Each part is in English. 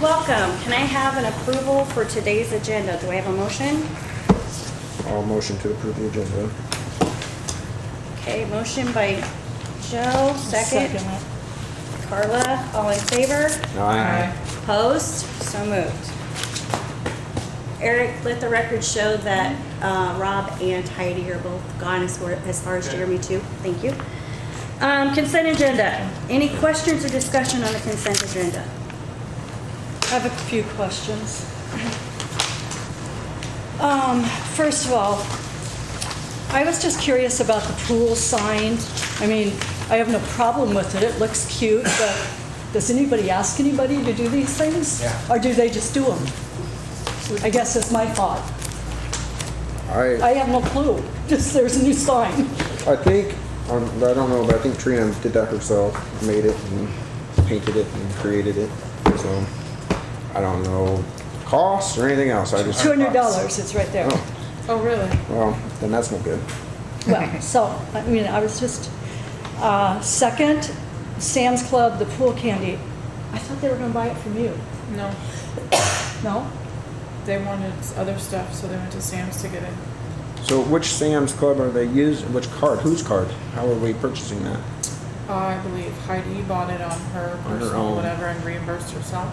Welcome. Can I have an approval for today's agenda? Do I have a motion? I'll motion to approve the agenda. Okay, motion by Joe, second. it. Carla, all in favor? Aye. Opposed? So moved. Eric, let the record show that Rob and Heidi are both gone as far as Jeremy too. Thank you. Consent agenda. Any questions or discussion on the consent agenda? I have a few questions. First of all, I was just curious about the pool sign. I mean, I have no problem with it. It looks cute, but does anybody ask anybody to do these things? Yeah. Or do they just do them? I guess that's my thought. I have no clue. Just there's a new sign. I think, I don't know, but I think Trina did that herself, made it and painted it and created it. So, I don't know costs or anything else. I just. $200, it's right there. Oh, Oh, really? well, then that's no good. Well, so, I mean, I was just, second, Sam's Club, the pool candy. I thought they were gonna buy it from you. No. No? They wanted other stuff, so they went to Sam's to get it. So which Sam's Club are they using? Which card? Whose card? How are we purchasing that? I believe Heidi bought it on her On her personal own. whatever and reimbursed herself.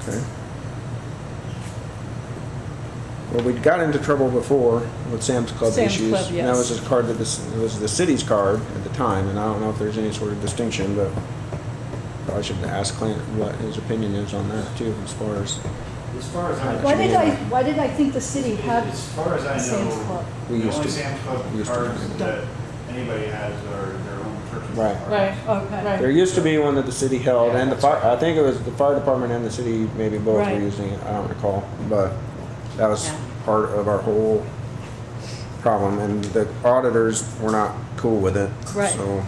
Okay. Well, we got into trouble before with Sam's Club Sam's issues. Club, And that was yes. a card that it was the city's card at the time, and I don't know if there's any sort of distinction, but probably should ask Clint what his opinion is on that too, as far as As far as I know. Why did I think the city had As far as I Sam's know, Club? We the used only to. Sam's Club Used to. cards that anybody has are their own purchase Right. cards. Right. Okay. Right. There used to be one that the city held, Yeah, and the that's fire, right. I think it was the fire department and the city maybe both Right. were using it, I don't recall. But that was Yeah. part of our whole problem, and the auditors were not cool with it. Right. So,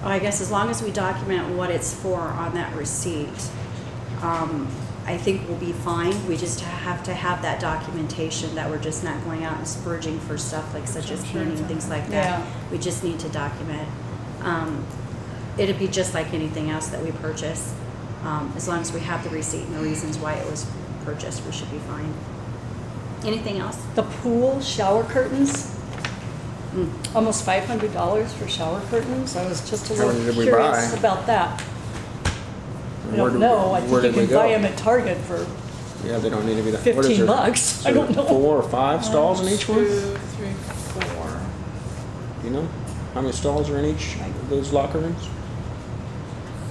Well, I guess as long as we document what it's for on that receipt, I think we'll be fine. We just have to have that documentation that we're just not going out and spurging for stuff like such as painting and things like that. Yeah. We just need to document. It'd be just like anything else that we purchase. As long as we have the receipt and the reasons why it was purchased, we should be fine. Anything else? The pool shower curtains, Mm. almost $500 for shower curtains. I was just a How little many did we curious buy? about that. I where don't did- know. I where think you did we can buy go? them at Target for Yeah, they don't need to be that. what is $15. there? I Is don't there know. 4 or 5 stalls in each one? 2, 3, 4. You know? How many stalls are in each of those locker rooms?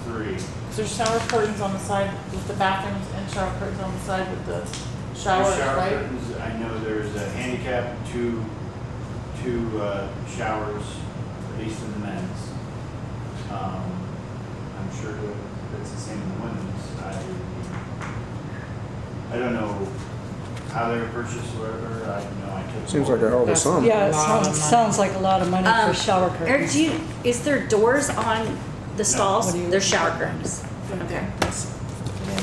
3. There's shower curtains on the side with the bathrooms and shower curtains on the side with the The showers, shower right? curtains, I know there's a handicap, two showers, at least in the men's. I'm sure it's the same in the women's. I don't know how they were purchased or whatever. I know I took. Seems like a hell of a That's- sum. Yeah, it Lot of money. sounds like a lot of money for shower Eric, curtains. is there doors on the stalls? What do you- There's shower curtains. Okay.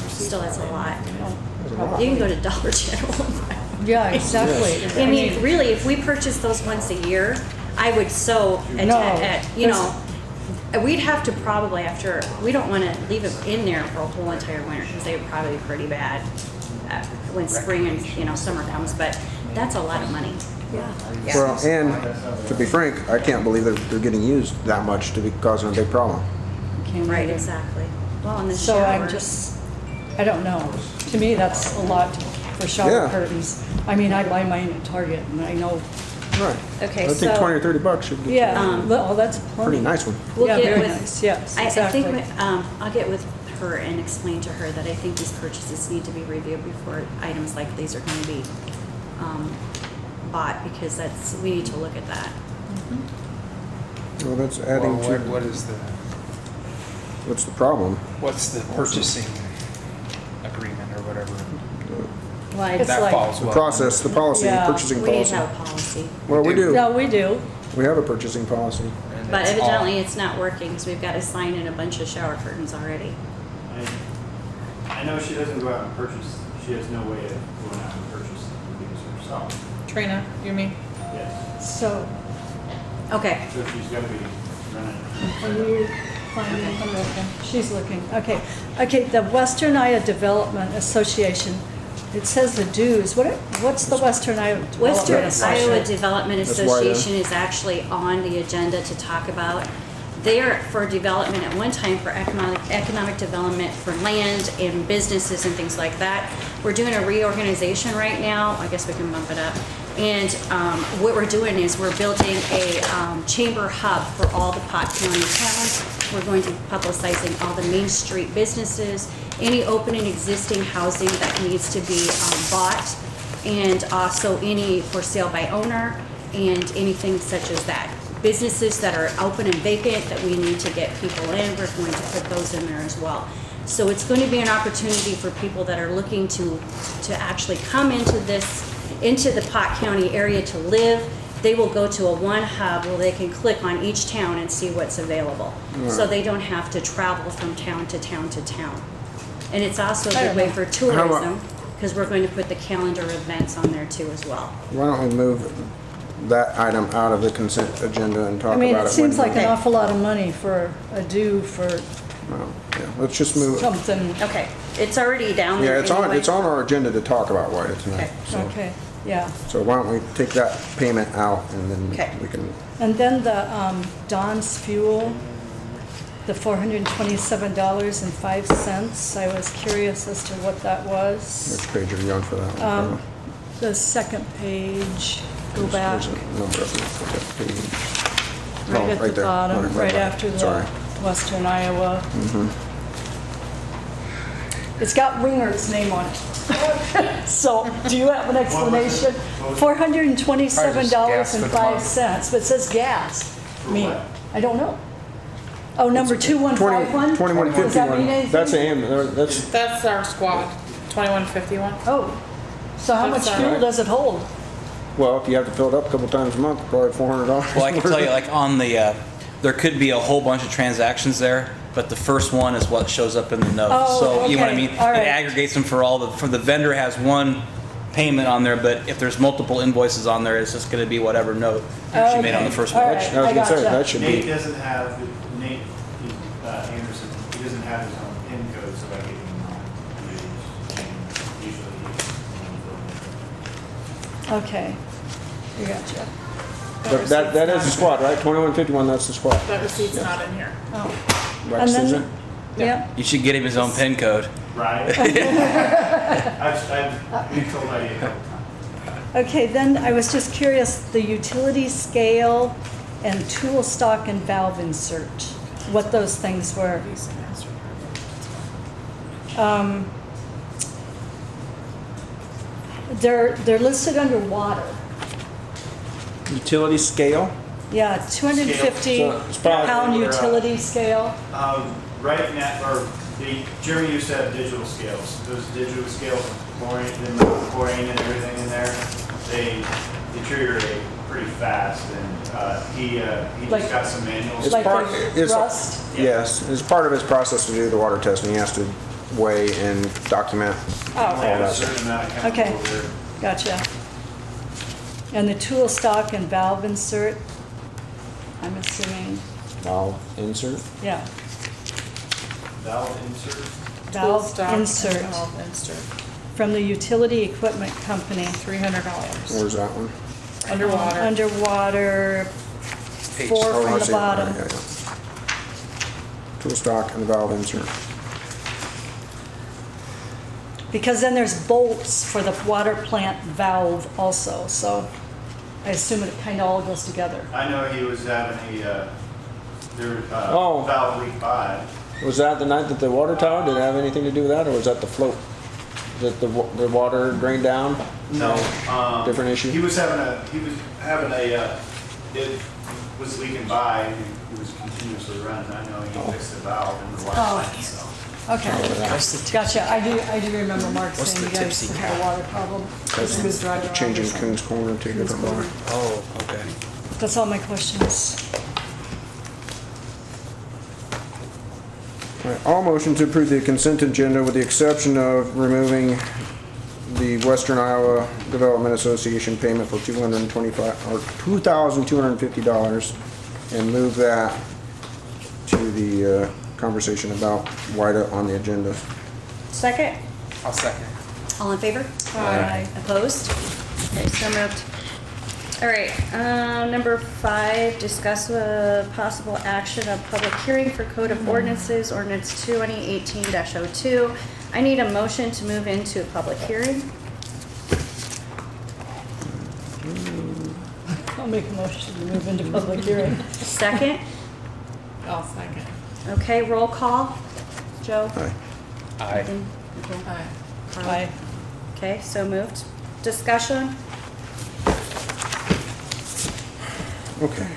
Still, that's a lot. That's a lot. You can go to Dollar General. Yeah, exactly. I mean, really, if we purchase those once a year, I would we'd have to probably we don't want to leave them in there for a whole entire winter because they would probably be pretty bad when spring and summer comes, but that's a lot of money. Yeah. Well, and to be frank, I can't believe that they're getting used that much to be causing a big problem. Can't Right, either. exactly. Well, in the So shower. I don't know. To me, that's a lot for shower Yeah. curtains. I mean, I buy mine at Target and I know, Right. Okay, I think so- 20 or 30 bucks should get yeah, well, that's a plenty. pretty nice one. We'll Yeah, get very with- nice, yes, I exactly. think I'll get with her and explain to her that I think these purchases need to be reviewed before items like these are going to be bought because we need to look at that. Well, that's adding Well, to, what is what's the problem? what's the purchasing agreement or whatever? Well, It's That like- falls The well. process, the policy, Yeah. purchasing we need policy. to have a policy. Well, we do. Yeah, we do. We have a purchasing policy. And But it's all- evidently, it's not working because we've got to sign in a bunch of shower curtains already. I know she doesn't go out and purchase. She has no way of going out and purchasing because her So, Trina, you mean? yes. So, Okay, So she's gonna be running. are you finding, she's looking, okay. Okay, the Western Iowa Development Association, it says the dues, what's the Western Iowa Western Development Iowa Association? Development That's why the- Association is actually on the agenda to talk about. They're for development at one time for economic development for land and businesses and things like that. We're doing a reorganization right now. I guess we can bump it up. And what we're doing is we're building a chamber hub for all the Pot County towns. We're going to be publicizing all the Main Street businesses, any open and existing housing that needs to be bought, and also any for sale by owner and anything such as that. Businesses that are open and vacant that we need to get people in, we're going to put those in there as well. So it's going to be an opportunity for people that are looking to actually come into the Pot County area to live. They will go to a one hub where they can click on each town and see what's available. So they don't have to travel from town to town to town. And it's also a good way for tourism, because we're going to put the calendar events on there too as well. Why don't we move that item out of the consent agenda and talk I about it? mean, it seems when like we- an awful lot of money for a due for Well, yeah, let's just move. something. Okay, it's already down Yeah, there it's on, anyway. it's on our agenda to talk about White tonight. So, Okay, yeah. so why don't we take that payment out and then Okay. we can, And then the Don's Fuel, the $427.05. I was curious as to what that was. which page are you on for that one? The second page, go back, There's a number of them for that page. Oh, right at the there. bottom, Right, right after the Sorry. Western Iowa. It's got Ringer's name on it. So, do you have an explanation? $427.05, but it says gas. For Me, what? I don't know. Oh, number 2151? 2151, Does that mean anything? that's that's, That's our squad, 2151. Oh, so how much That's all fuel right. does it hold? well, if you have to fill it up a couple times a month, probably $400. Well, I can tell you, like on the, there could be a whole bunch of transactions there, but the first one is what shows up in the note. Oh, So you know what I okay. mean? All right. It aggregates them for the vendor has one payment on there, but if there's multiple invoices on there, it's just gonna be whatever note she made on the first All one. right. I was I gonna say, gotcha. that should Nate be, doesn't have, Anderson, he doesn't have his own PIN code, so I give him mine. Usually Okay, I gotcha. but that is the squad, right? 2151, that's the squad. That receipt's not in here. Oh, Rex, And then- is it? yeah. You should get him his own PIN code. Right? I've been told I did a couple times. Okay, then I was just curious, the utility scale and tool stock and valve insert, what those things were. They're listed under water. Utility scale? Yeah, 250 So it's probably- pound utility scale. Right now, Jeremy used to have digital scales. Those digital scales, chlorine, the chlorine and everything in there, they deteriorate pretty fast, and he Like- just got some manuals. It's Like part- the it's- rust? Yes, it's part of his process to do the water testing. He has to weigh and document Oh, all They have a that certain stuff. amount of Okay. chemical there. Gotcha. And the tool stock and valve insert, I'm assuming, Valve insert? yeah, Valve insert. valve Stock and insert valve insert, from the utility equipment company. $300. Where's that one? Underwater. Underwater, Page 4 Oh, from I the see it. bottom. Yeah, yeah. Tool stock and valve insert. Because then there's bolts for the water plant valve also, so I assume it kind of all goes together. I know he was having Oh. valve leak 5. Was that the night that the water tower, did it have anything to do with that, or was that the float? That the water drained down? No, Different issue? He was having it was leaking by, and he was continuously running. I know he fixed the valve in the water Oh. plant, so. Okay, gotcha. I do remember Mark What's saying the you guys tipsy had a cap? water problem. Because he was driving around or Changing something. Coons Corner to a different water. Oh, okay. That's all my questions. All right, all motion to approve the consent agenda with the exception of removing the Western Iowa Development Association payment for $2,250 and move that to the conversation about WIDA on the agenda. Second? I'll second. All in favor? Aye. Opposed? Okay, so moved. All right, number 5, discuss possible action of public hearing for Code of Ordinances, Ordinance 2018-02. I need a motion to move into a public hearing. I'll make a motion to move into public hearing. Second? I'll second. Okay, roll call. Joe? Aye. Aye. Ethan? Okay. Aye. Carl? Aye. Okay, so moved. Discussion? Okay.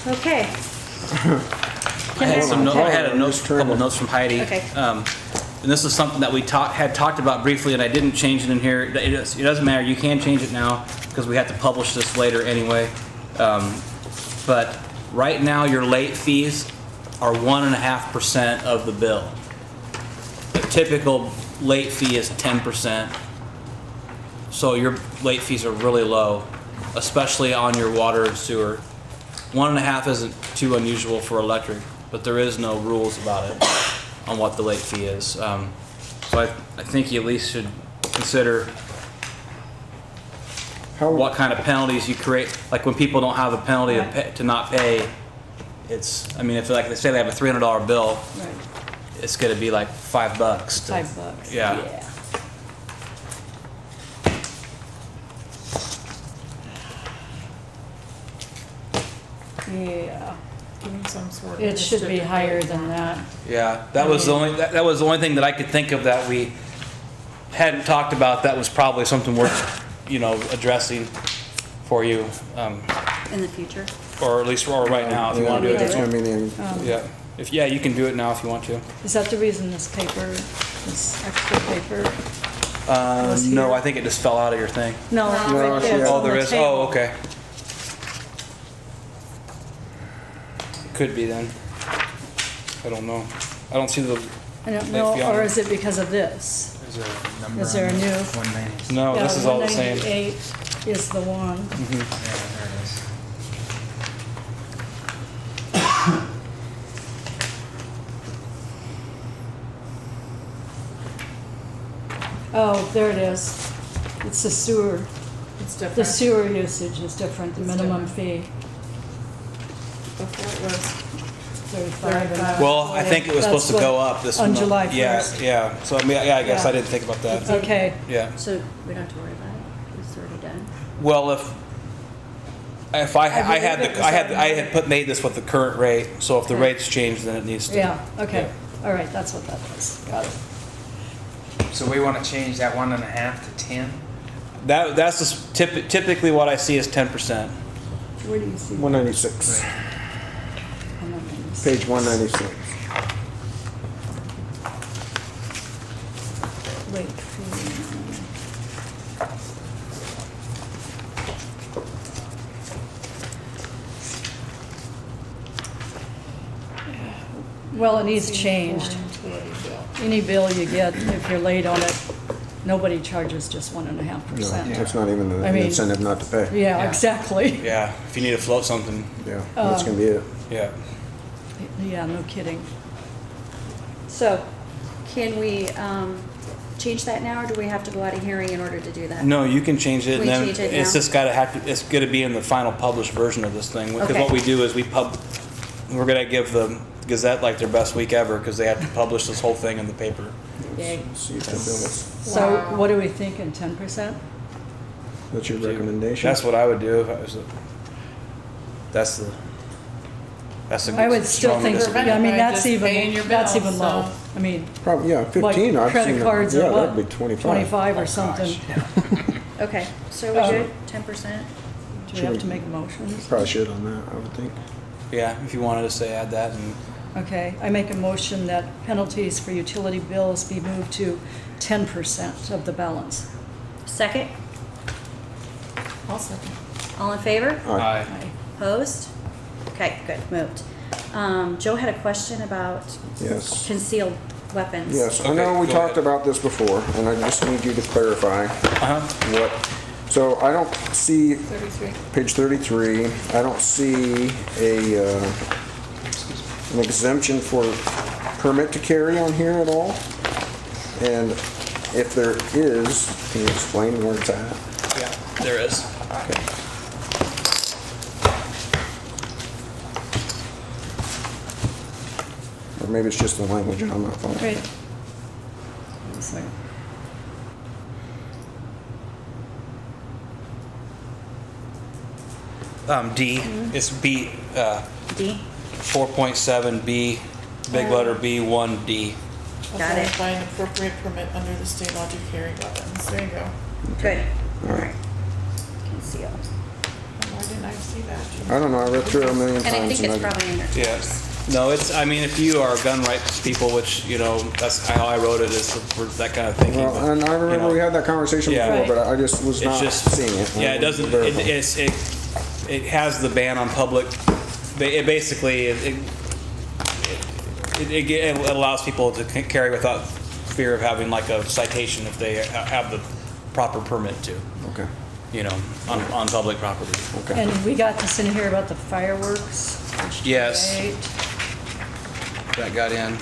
Okay. I had some Hold on, I had a I'm note, just trying couple to- notes from Heidi. Okay. And this is something that we had talked about briefly, and I didn't change it in here. It doesn't matter, you can change it now, because we have to publish this later anyway. But right now, your late fees are 1.5% of the bill. The typical late fee is 10%. So your late fees are really low, especially on your water and sewer. 1.5 isn't too unusual for electric, but there is no rules about it on what the late fee is. So I think you at least should consider what kind of penalties you create. Like when people don't have a penalty to not pay, it's, I mean, if like they say they have a $300 bill, Right. it's gonna be like $5. $5. Yeah. Yeah, Give them some sort of. it should be initiative. higher than that. Yeah, that was the only, that was the only thing that I could think of that we hadn't talked about that was probably something worth, addressing for you, In the future? or at least or right now, if you wanna do it. It's gonna be the, Yeah, you can do it now if you want to. Is that the reason this extra paper? Was No, here? I think it just fell out of your thing. No, No, right there, it's yeah. on Oh, there the is, table. oh, okay. Could be then. I don't know. I don't see the, I don't late know, fee on or it. is it because of this? Is there a number? Is there a on new- it? 190. no, Yeah, this is all the same. 198 is the one. Yeah, there it is. Oh, there it is. It's the sewer. It's The different. sewer usage is different, the It's minimum fee, Before it was 35. and now Well, I think it was supposed to that's go what- up this On month. July Yeah, 1st. yeah. So I mean, yeah, I guess Yeah. I didn't think about that. Okay, Yeah. So we don't have to worry about it? It's already done? Well, if I believe had it was I had made this with the current rate, so if the rates change, then it needs to. yeah, okay. All right, that's what that was. Got it. So we want to change that 1.5 to 10? That's just typically what I see is 10%. Where do you see? 196, page 196. Late fee. Well, it needs changed. Any bill you get, if you're late on it, nobody charges just 1.5%. No, it's not even I an mean- incentive not to pay. Yeah, Yeah. exactly. Yeah, if you need to float something, Yeah, that's gonna be it. yeah. Yeah, no kidding. So, can we change that now, or do we have to go out of hearing in order to do that? No, you can change it, We and then change it it's now? just it's gonna be in the final published version of this thing. Because Okay. what we do is we're gonna give the Gazette like their best week ever, because they have to publish this whole thing in the paper. Yay. See if that bills. So Wow. what are we thinking, 10%? That's your recommendation? That's what I would do if I was that's a I would still strong think, disagreement. I mean, By that's just paying even, your that's bill, even low. so- I mean, Probably, yeah, 15, like I've credit seen it. cards are Yeah, what? that'd be 25. 25 Oh, or something. Okay, so we Oh. good, 10%? Do we have to make a motion? Probably should on that, I would think. Yeah, if you wanted to say add that, and Okay, I make a motion that penalties for utility bills be moved to 10% of the balance. Second? I'll second. All in favor? Aye. Aye. Opposed? Okay, good, moved. Joe had a question about Yes. concealed weapons. Yes, I know we go talked ahead. about this before, and I just need you to clarify Uh-huh. what, so I don't see, 33. page 33, I don't see an exemption for permit to carry on here at all. And if there is, can you explain where it's at? Yeah, there is. Okay. Or maybe it's just the language and I'm not following. Wait. One second. D, it's B, D, 4.7 B, big letter B, 1D. Got it. By an appropriate permit under the state law to carry weapons. There you go. good. All right. Concealed. Why didn't I see that? I don't know, I read through it a million times. And I think it's I- probably in there. Yes. No, it's, I mean, if you are gun rights people, which, you know, that's how I wrote it, is for that kind of thinking. Well, but, and I you remember know, we had that conversation Yeah. before, but I just was It's not just, seeing it. yeah, it doesn't, Verify. it has the ban on public, it basically, it allows people to carry without fear of having like a citation if they have the proper permit to, Okay, you know, on public property. okay. And we got this in here about the fireworks. which Yes. great, That got in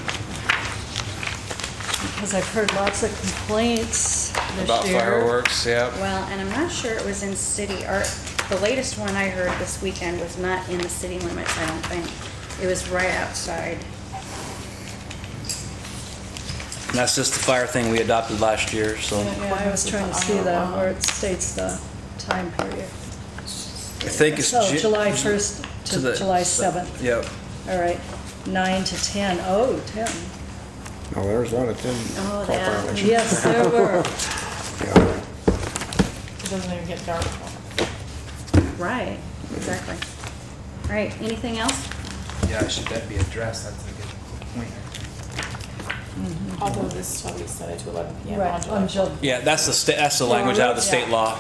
Because I've heard lots of complaints about this year. fireworks, yeah. Well, and I'm not sure it was in city, or the latest one I heard this weekend was not in the city limits, I don't think. It was right outside. And that's just the fire thing we adopted last year, so I was trying to see that where it states the time period. I think it's. So Ju- July 1st to the- July 7th. Yep. All right, 9 to 10. Oh, 10. Oh, there's a lot of 10. Oh, call yeah. violations. Yes, there were. Yeah. It doesn't even get dark. Right, exactly. All right, anything else? Yeah, should that be addressed? That's a good point. Although this shall be set to 11 p.m. Right, on July on July. Yeah, that's the language out of the state law.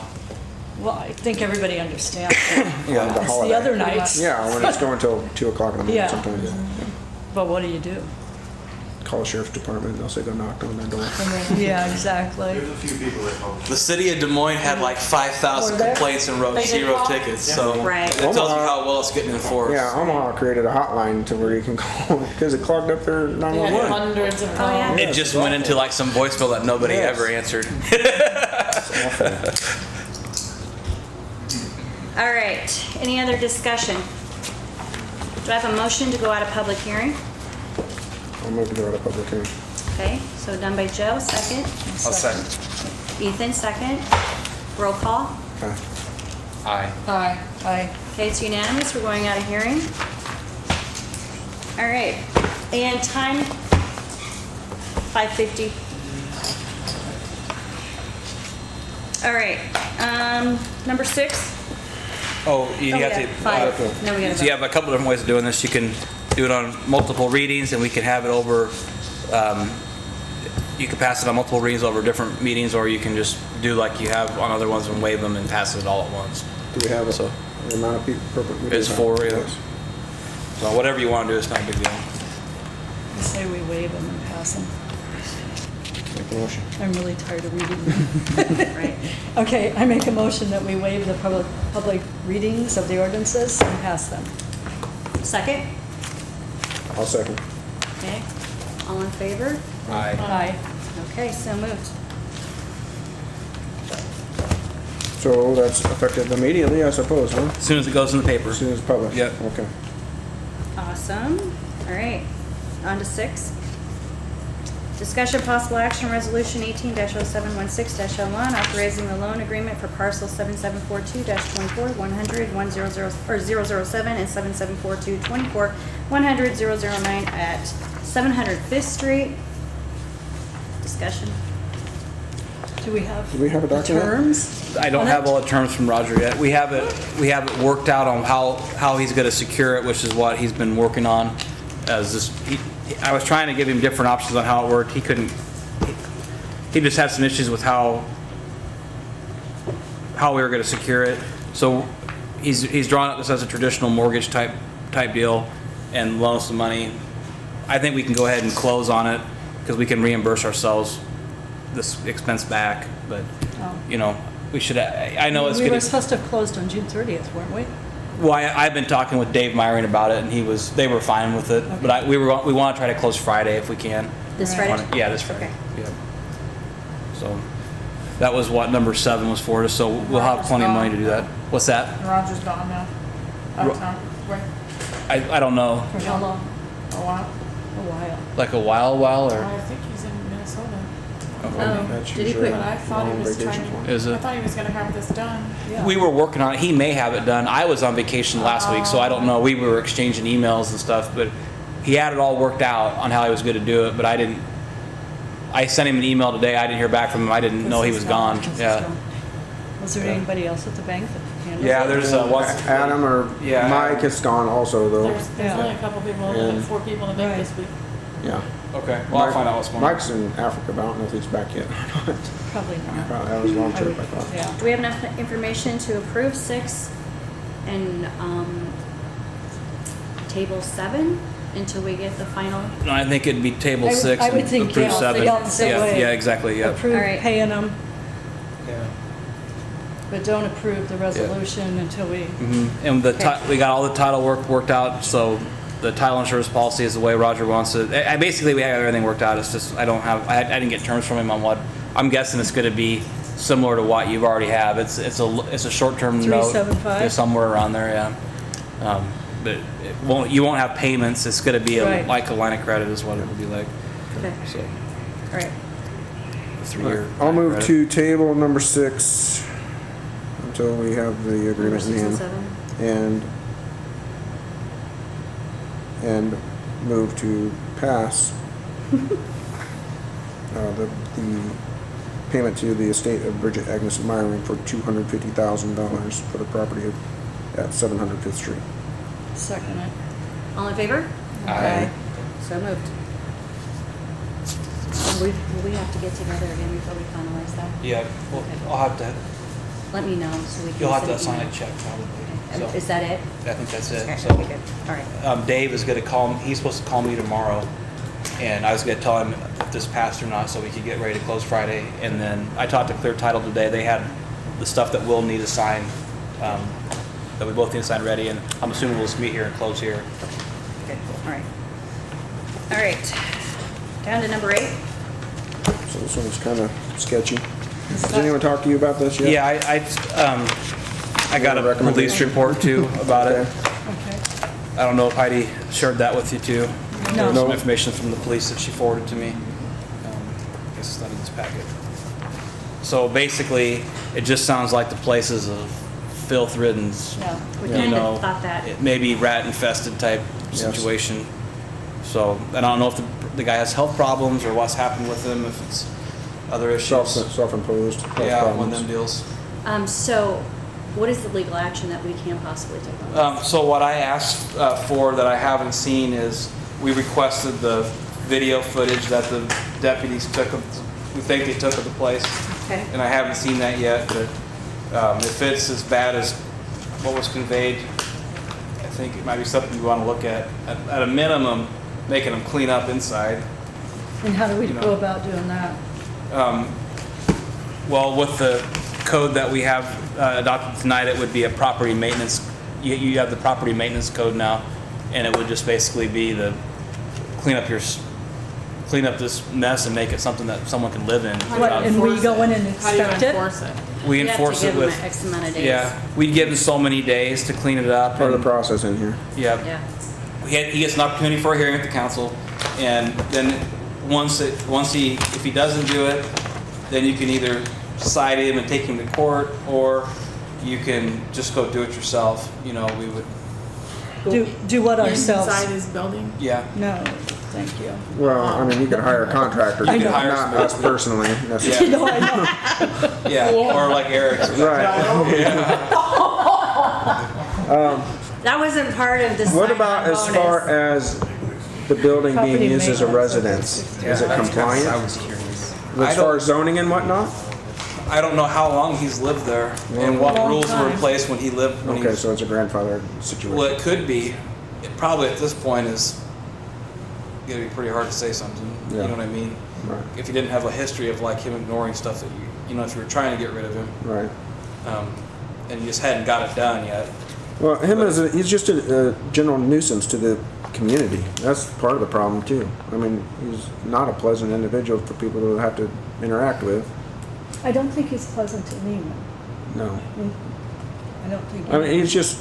Well, I think everybody understands. Yeah, the It's holiday. the other nights. Yeah, when it's going till 2 o'clock in the morning Yeah. sometimes. Yeah. But what do you do? Call the sheriff's department, they'll say go knock on their door. Yeah, exactly. There's a few people that publish. The city of Des Moines had like 5,000 Were there? complaints and wrote They did 0 call? tickets, so Right. that tells you how well it's getting enforced. Yeah, Omaha created a hotline to where you can call because it clogged up their They had 911. hundreds of Oh, yeah. calls. It just went into like some voicemail that nobody Yes. ever answered. All right, any other discussion? Do I have a motion to go out of public hearing? I'll move to go to public hearing. Okay, so done by Joe, second. I'll second. Ethan, second. Roll call. Okay. Aye. Aye. Aye. Okay, it's unanimous, we're going out of hearing. All right, and time, 5:50. All right, number 6. Oh, you Oh, have yeah, to. 5. No, we gotta So you vote. have a couple different ways of doing this. You can do it on multiple readings, and we can have it over. You can pass it on multiple readings over different meetings, or you can just do like you have on other ones and waive them and pass it all at once. Do we have So- the amount of people? we do It's have? 4, yeah. Yes. So whatever you want to do, it's not a big deal. I say we waive them and pass them. Make a motion. I'm really tired of reading them. Right. Okay, I make a motion that we waive the public readings of the ordinances and pass them. Second? I'll second. Okay, all in favor? Aye. Aye. Okay, so moved. So that's effective immediately, I suppose, huh? As soon as it goes in the paper. As soon as published? Yep. Okay. Awesome. All right, on to 6. Discussion possible action resolution 18-0716-01, authorizing the loan agreement for parcel 7742-24, 100, 100, or 007, and 7742-24, 100, 009 at 700 5th Street. Discussion. Do we have Do we have a the document? terms? I don't on have it? all the terms from Roger yet. We have it worked out on how he's gonna secure it, which is what he's been working on. As this, I was trying to give him different options on how it worked. He couldn't, he just had some issues with how we were gonna secure it. So he's drawn up this as a traditional mortgage type deal and loan us the money. I think we can go ahead and close on it because we can reimburse ourselves this expense back, but, Oh. you know, we should, I know it's We were gonna, supposed to have closed on June 30th, weren't we? well, I've been talking with Dave Myron about it, and they were fine with it, but we want to try to close Friday if we can. This Right. Friday? Yeah, this Friday. Okay. Yeah. So, that was what number 7 was for, so we'll have plenty of money to do that. What's that? Roger's gone now. Out of town. Right. I don't know, For how long? A while. A while. like a while, or? I think he's in Minnesota. That's Did he usually put- But I thought he long was vacation trying for to. Is it? I thought he was gonna have this done. Yeah. We were working on it. He may have it done. I was on vacation last week, so I don't know. We were exchanging emails and stuff, but he had it all worked out on how he was going to do it, but I didn't. I sent him an email today. I didn't hear back from him. I didn't know he was gone. This is Yeah. gone. Was there anybody else at the bank that handled it? Yeah, there's Adam or Yeah. Mike is gone also though. There's Yeah. only a couple people, And- like 4 people in the bank Right. this week. Yeah. Okay, well, I'll find out what's going on. Mike's in Africa, but I don't know if he's back yet. Probably not. Probably that was a long trip, I thought. Yeah. Do we have enough information to approve 6 and table 7 until we get the final? No, I think it'd be table I would- 6 I would and think, approve yeah, 7. the opposite Yeah, way. yeah, exactly, yeah. Approve All right. paying them, Yeah. but don't approve the resolution until we, Mhm. And we got all the title work worked out, so the title insurance policy is the way Roger wants it. Basically, we have everything worked out. It's just, I didn't get terms from him on what, I'm guessing it's gonna be similar to what you've already have. It's a short-term note. 375? Yeah, somewhere around there, yeah. But you won't have payments. It's gonna be Right. like a line of credit is what it would be like, Okay, so, all right. a 3-year. I'll line of move credit. to table number 6 until we have the Number agreement 6 in and hand. 7? And move to pass the payment to the estate of Bridget Agnes Myring for $250,000 for the property at 700 Fifth Street. second it. All in favor? Aye. So moved. Will we have to get together again before we finalize that? Yeah, well, I'll have to, Let me know so we can. you'll have send to sign email. a check probably. Okay. So, Is that it? I think that's it, Okay, so. okay, good. All right. Dave is gonna call, he's supposed to call me tomorrow, and I was gonna tell him if this passed or not, so we could get ready to close Friday. And then I talked to Clear Title today, they had the stuff that we'll need to sign, that we both need to sign ready, and I'm assuming we'll just meet here and close here. Good, all right. All right, down to number 8. So this one's kind of sketchy. Has anyone talked to you about this yet? Yeah, I got a police report too about it. Okay. I don't know if Heidi shared that with you too. There was No. some information from the police that she forwarded to me. I guess it's not in this packet. So basically, it just sounds like the place is a filth-ridden, Yeah. We you kind know, of thought that. it may be rat-infested type Yes. situation. So, and I don't know if the guy has health problems or what's happened with him, if it's other issues. Self-imposed. health Yeah, one of problems. them deals. So what is the legal action that we can possibly take on? So what I asked for that I haven't seen is, we requested the video footage that the deputies took of, we think they took of the place. Okay. And I haven't seen that yet, but if it's as bad as what was conveyed, I think it might be something we want to look at. At a minimum, making them clean up inside. And how do we You know. go about doing that? Well, with the code that we have adopted tonight, it would be a property maintenance, you have the property maintenance code now, and it would just basically be the clean up this mess and make it something that someone can live in. How do you What, and we enforce go in it? and How do you inspect it? enforce it? We You have to enforce it give them with, X amount of days. yeah, we give him so many days to clean it up. Part of and- the process in here. Yeah. Yeah. He gets an opportunity for a hearing at the council, and then if he doesn't do it, then you can either cite him and take him to court, or you can just go do it yourself. You know, we would, Do what ourselves? Inside his building? yeah. No, thank you. Well, I mean, you could hire a contractor. I You know. could hire not us personally. necessarily. No, I know. Yeah, or like Eric's. Right. That wasn't part of the What sign-on about as bonus. far as the building Property being used as a maintenance. residence? Is it I compliant? was curious. As far as zoning and whatnot? I don't know how long he's lived there and what Long rules were in time. place when he lived. When he Okay, was, so it's a grandfather situation. well, it could be. It probably at this point is it'd be pretty hard to say something. You Yeah. know what I mean? Right. If you didn't have a history of like him ignoring stuff that you know, if you were trying to get rid of him, Right. and you just hadn't got it done yet. Well, he's just a general nuisance to the community. That's part of the problem too. I mean, he's not a pleasant individual for people to have to interact with. I don't think he's pleasant to anyone. No. I don't think. I mean, he's just,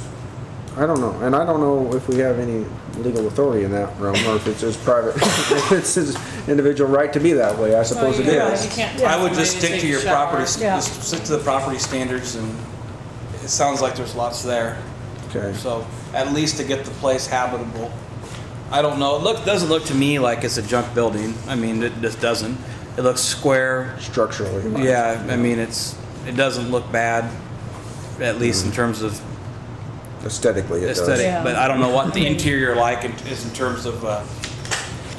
I don't know. And I don't know if we have any legal authority in that realm or if it's his private, if it's his individual right to be that way. I suppose it Yeah, is. you can't Yeah. tell I would somebody just to stick take to a your shower. property, Yeah. just stick to the property standards, and it sounds like there's lots there. Okay. So at least to get the place habitable. I don't know. It doesn't look to me like it's a junk building. I mean, it just doesn't. It looks square. Structurally. Yeah, I mean, it doesn't look bad, at least in terms of Aesthetically, it aesthetic. does. Yeah. But I don't know what the interior is in terms of,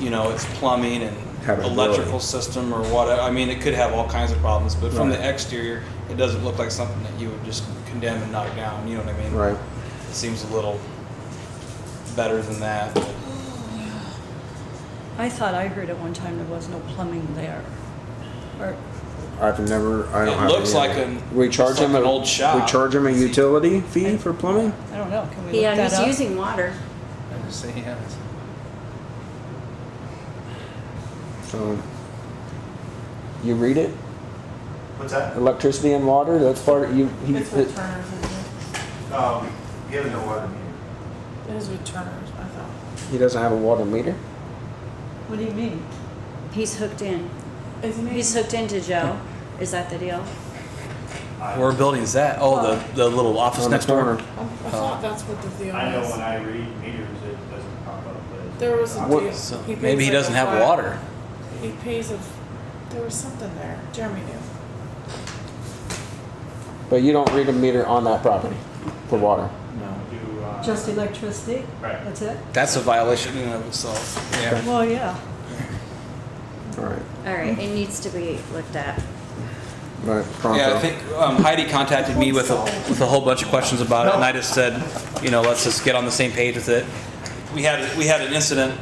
you know, its plumbing and Habitability. electrical system or whatever. I mean, it could have all kinds of problems, but from Right. the exterior, it doesn't look like something that you would just condemn and knock down. You know what I mean? Right. It seems a little better than that. I thought I heard at one time there was no plumbing there. Or, I've never, I don't It have. looks any- like We charge looks like him an a- old shop. We charge him a utility fee for plumbing? I don't know, can we look Yeah, that he's up? using water. I just say yes. So, you read it? What's that? Electricity and water, that's part of, you, It's with Turner's, isn't Given the water meter. it? It is with Turner's, I thought. he doesn't have a water meter? What do you mean? He's hooked in. Isn't He's hooked into Joe. Is that the deal? Where building is that? Oh, the little office On the next door. corner. I thought that's what the deal I know was. when I read meters, it doesn't pop up, but. There was a What- deal. So He pays maybe he like a doesn't have flat- water. He pays there was something there. Jeremy knew. But you don't read a meter on that property for water? No. Do, Just electricity? Right. That's it? That's a violation in and of itself. Yeah. Well, yeah. All right. All right, it needs to be looked at. Right, pronto. Yeah, I think Heidi contacted me with a whole bunch of questions about it, and I just said, you know, let's just get on the same page with it. We had an incident.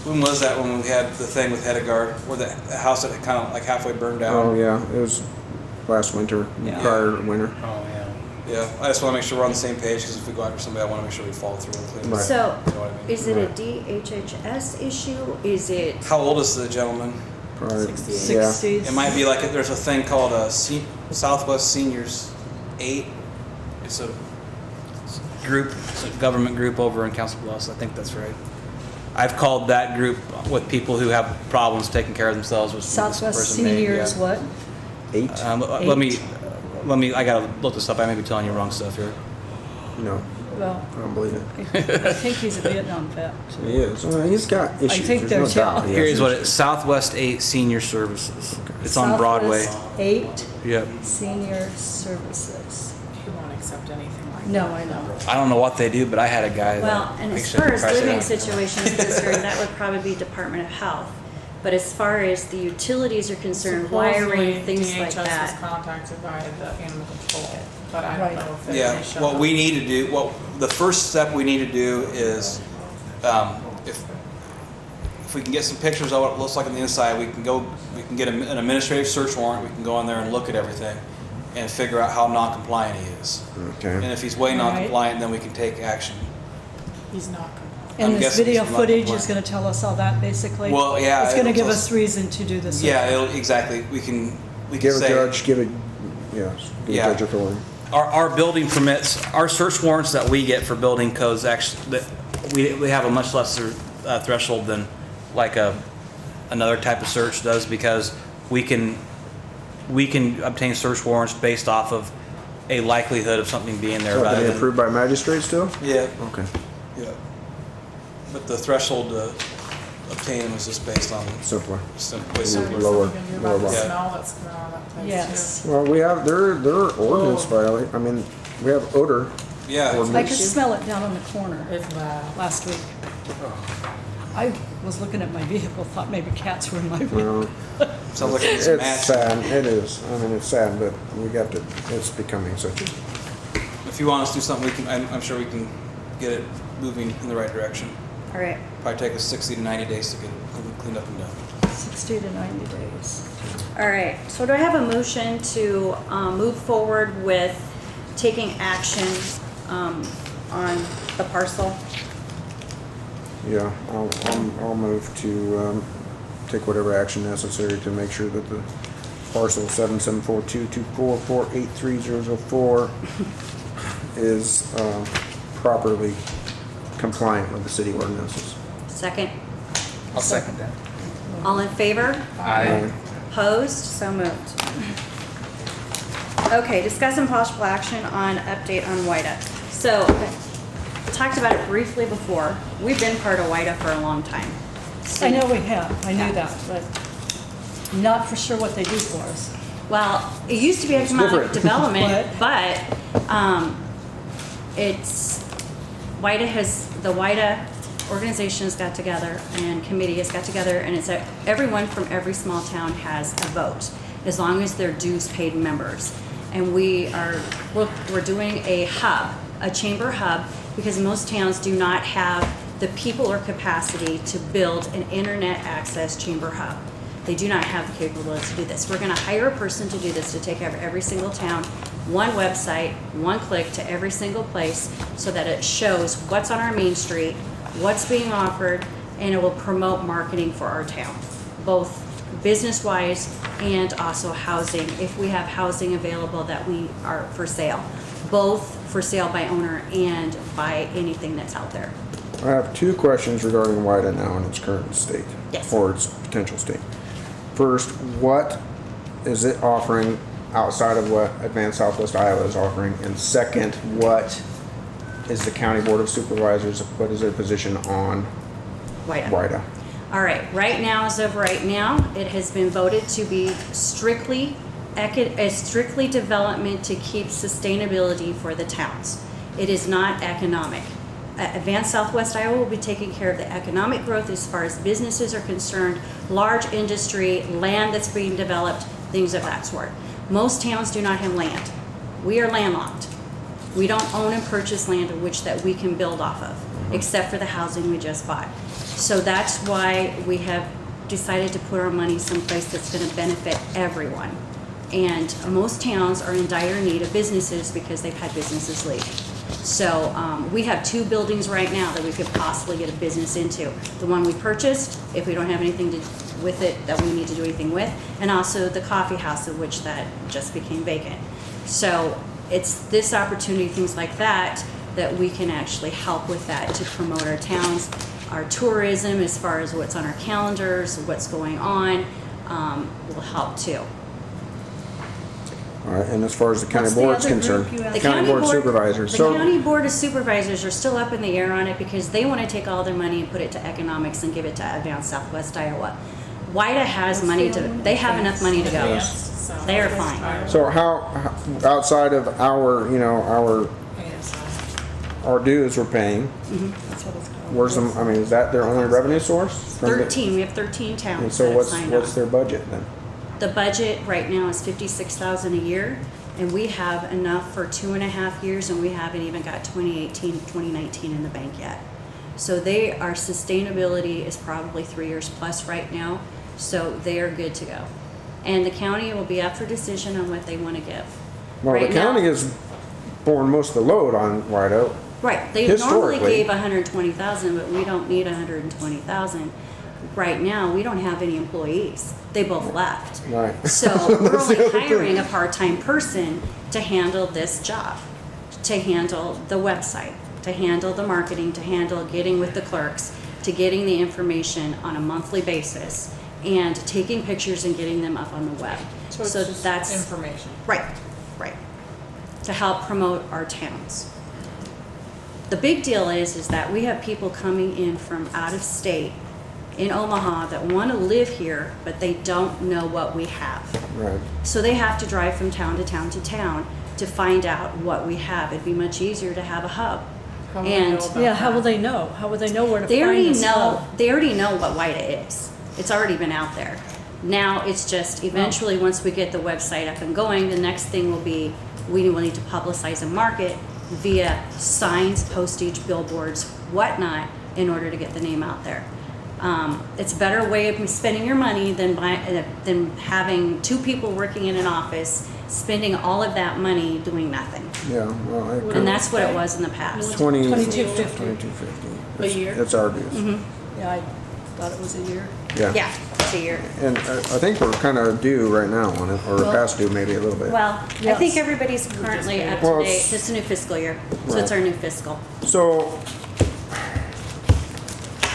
When was that? When we had the thing with Hedegaard, where the house that had kind of like halfway burned down. Oh, yeah, it was last winter, Yeah. prior winter. Oh, yeah. Yeah, I just want to make sure we're on the same page, because if we go after somebody, I want to make sure we follow through and clean it Right. up. So, You know what I mean? is it a Right. DHHS issue? Is it? How old is the gentleman? Probably, 68. yeah. 60s. It might be like there's a thing called Southwest Seniors 8. It's a group, it's a government group over in Council Bluffs. I think that's right. I've called that group with people who have problems taking care of themselves. With Southwest person named, Seniors, yeah. what? 8? Let me. I gotta look this up. I may be telling you wrong stuff here. No, Well, I don't believe it. I think he's a Vietnam vet. He is. Well, he's got issues. think There's there's- no doubt he has Here's what issues. it's Southwest 8 Senior Services. It's on Broadway. Southwest 8 Yep. Senior Services. He won't accept anything like No, that. I know. I don't know what they do, but I had a guy. Well, that and as actually far as priced it living out. situations are concerned, that would probably be Department of Health. But as far as the utilities are concerned, wiring, things like DHS was that. contacted by the animal control, but I Right. don't know if they Yeah, showed what up. we need to do, the first step we need to do is, if we can get some pictures of what it looks like on the inside, we can get an administrative search warrant, we can go in there and look at everything and figure out how non-compliant he is. And Okay. if he's way Right. non-compliant, then we can take action. He's not compliant. And I'm this guessing video he's not footage is compliant. gonna tell us all that, basically? Well, yeah, It's gonna it'll give tell us reason to do this. Yeah, exactly. We can Give a say. judge, give a, yes, give Yeah. a judge authority. Our building permits, our search warrants that we get for building codes, actually, that we have a much lesser threshold than like another type of search does, because we can obtain search warrants based off of a likelihood of something being there rather Something than. approved by magistrate still? Yeah, Okay. yeah. But the threshold to obtain them is just based on Simpler. way So simpler. there's Lower- something you can do about the lower. smell that's coming out of that place Yes. Well, we have, there are ordinance violate, I mean, we have odor. Yeah. I could smell it down on the corner too. It's bad. last week. I was looking at my vehicle, thought maybe cats were in my vehicle. Well, Sounds like it's it's matched. sad, it is. I mean, it's sad, but we got to, it's becoming such a, If you want us to do something, I'm sure we can get it moving in the right direction. All right. Probably take us 60 to 90 days to get it cleaned up and done. 60 to 90 days. All right, so do I have a motion to move forward with taking action on the parcel? Yeah, I'll move to take whatever action necessary to make sure that the parcel 7742244830004 is properly compliant with the city ordinances. Second. I'll second that. All in favor? Aye. Opposed? So moved. Okay, discuss and possible action on update on WIDA. So, I talked about it briefly before. We've been part of WIDA for a long time. I know we have, I Yeah. knew that, but not for sure what they do for us. Well, it used to be economic different. development, but it's, the WIDA organization has got together and committee has got together, and it's everyone from every small town has a vote, as long as they're dues paid members. And we're doing a hub, a chamber hub, because most towns do not have the people or capacity to build an internet access chamber hub. They do not have the capability to do this. We're gonna hire a person to do this, to take care of every single town, one website, one click to every single place, so that it shows what's on our main street, what's being offered, and it will promote marketing for our town, both business-wise and also housing, if we have housing available that we are for sale, both for sale by owner and by anything that's out there. I have two questions regarding WIDA now in its current state. Yes. Or its potential state. First, what is it offering outside of what Advanced Southwest Iowa is offering? And second, what is the County Board of Supervisors, what is their position on WIDA. WIDA? All right, right now, as of right now, it has been voted to be strictly development to keep sustainability for the towns. It is not economic. Advanced Southwest Iowa will be taking care of the economic growth as far as businesses are concerned, large industry, land that's being developed, things of that sort. Most towns do not have land. We are landlocked. We don't own and purchase land in which that we can build off of, except for the housing we just bought. So that's why we have decided to put our money someplace that's gonna benefit everyone. And most towns are in dire need of businesses because they've had businesses leave. So we have 2 buildings right now that we could possibly get a business into. The one we purchased, if we don't have anything to, with it that we need to do anything with, and also the coffee house, of which that just became vacant. So it's this opportunity, things like that, that we can actually help with that to promote our towns, our tourism, as far as what's on our calendars, what's going on, will help too. All right, and as far as the county What's the board's other group concerned, you asked? The county board supervisors. The So, county board of supervisors are still up in the air on it because they want to take all their money and put it to economics and give it to Advanced Southwest Iowa. WIDA has money to, they have enough money to go. Yes, so- They are fine. so how outside of our, our dues we're paying, That's what it's called. where's them? I mean, is that their only revenue source? From the- 13, we have 13 And towns so that have what's signed on. their budget then? The budget right now is $56,000 a year, and we have enough for 2.5 years, and we haven't even got 2018, 2019 in the bank yet. So our sustainability is probably 3 years plus right now, so they are good to go. And the county will be up for decision on what they want to give. Well, Right the now- county is borne most of the load on WIDA. Right, they normally Historically. gave 120,000, but we don't need 120,000. Right now, we don't have any employees. They both left. Right. So we're That's the only other hiring thing. a part-time person to handle this job, to handle the website, to handle the marketing, to handle getting with the clerks, to getting the information on a monthly basis, and taking pictures and getting them up on the web. So it's just that's, information. right, to help promote our towns. The big deal is that we have people coming in from out of state in Omaha that want to live here, but they don't know what we have. Right. So they have to drive from town to town to town to find out what we have. It'd be much easier to have a hub. How will they And know about Yeah, how that? will they know? How will they know where to they find already this know, stuff? they already know what WIDA is. It's already been out there. Now it's just eventually, once we get the website up and going, the next thing will be, we will need to publicize and market via signs, postage, billboards, whatnot, in order to get the name out there. It's a better way of spending your money than having two people working in an office, spending all of that money doing nothing. Yeah, well, I agree. And that's what it was in the past. 2250. 2250. A year? It's our dues. Yeah, I thought it was a year. Yeah, it's a year. And I think we're kind of due right now on it, or Well- past due maybe a little bit. Well, I Yes. think everybody's currently up Well, to date. it's- It's a new fiscal year, so it's Right. our new fiscal. So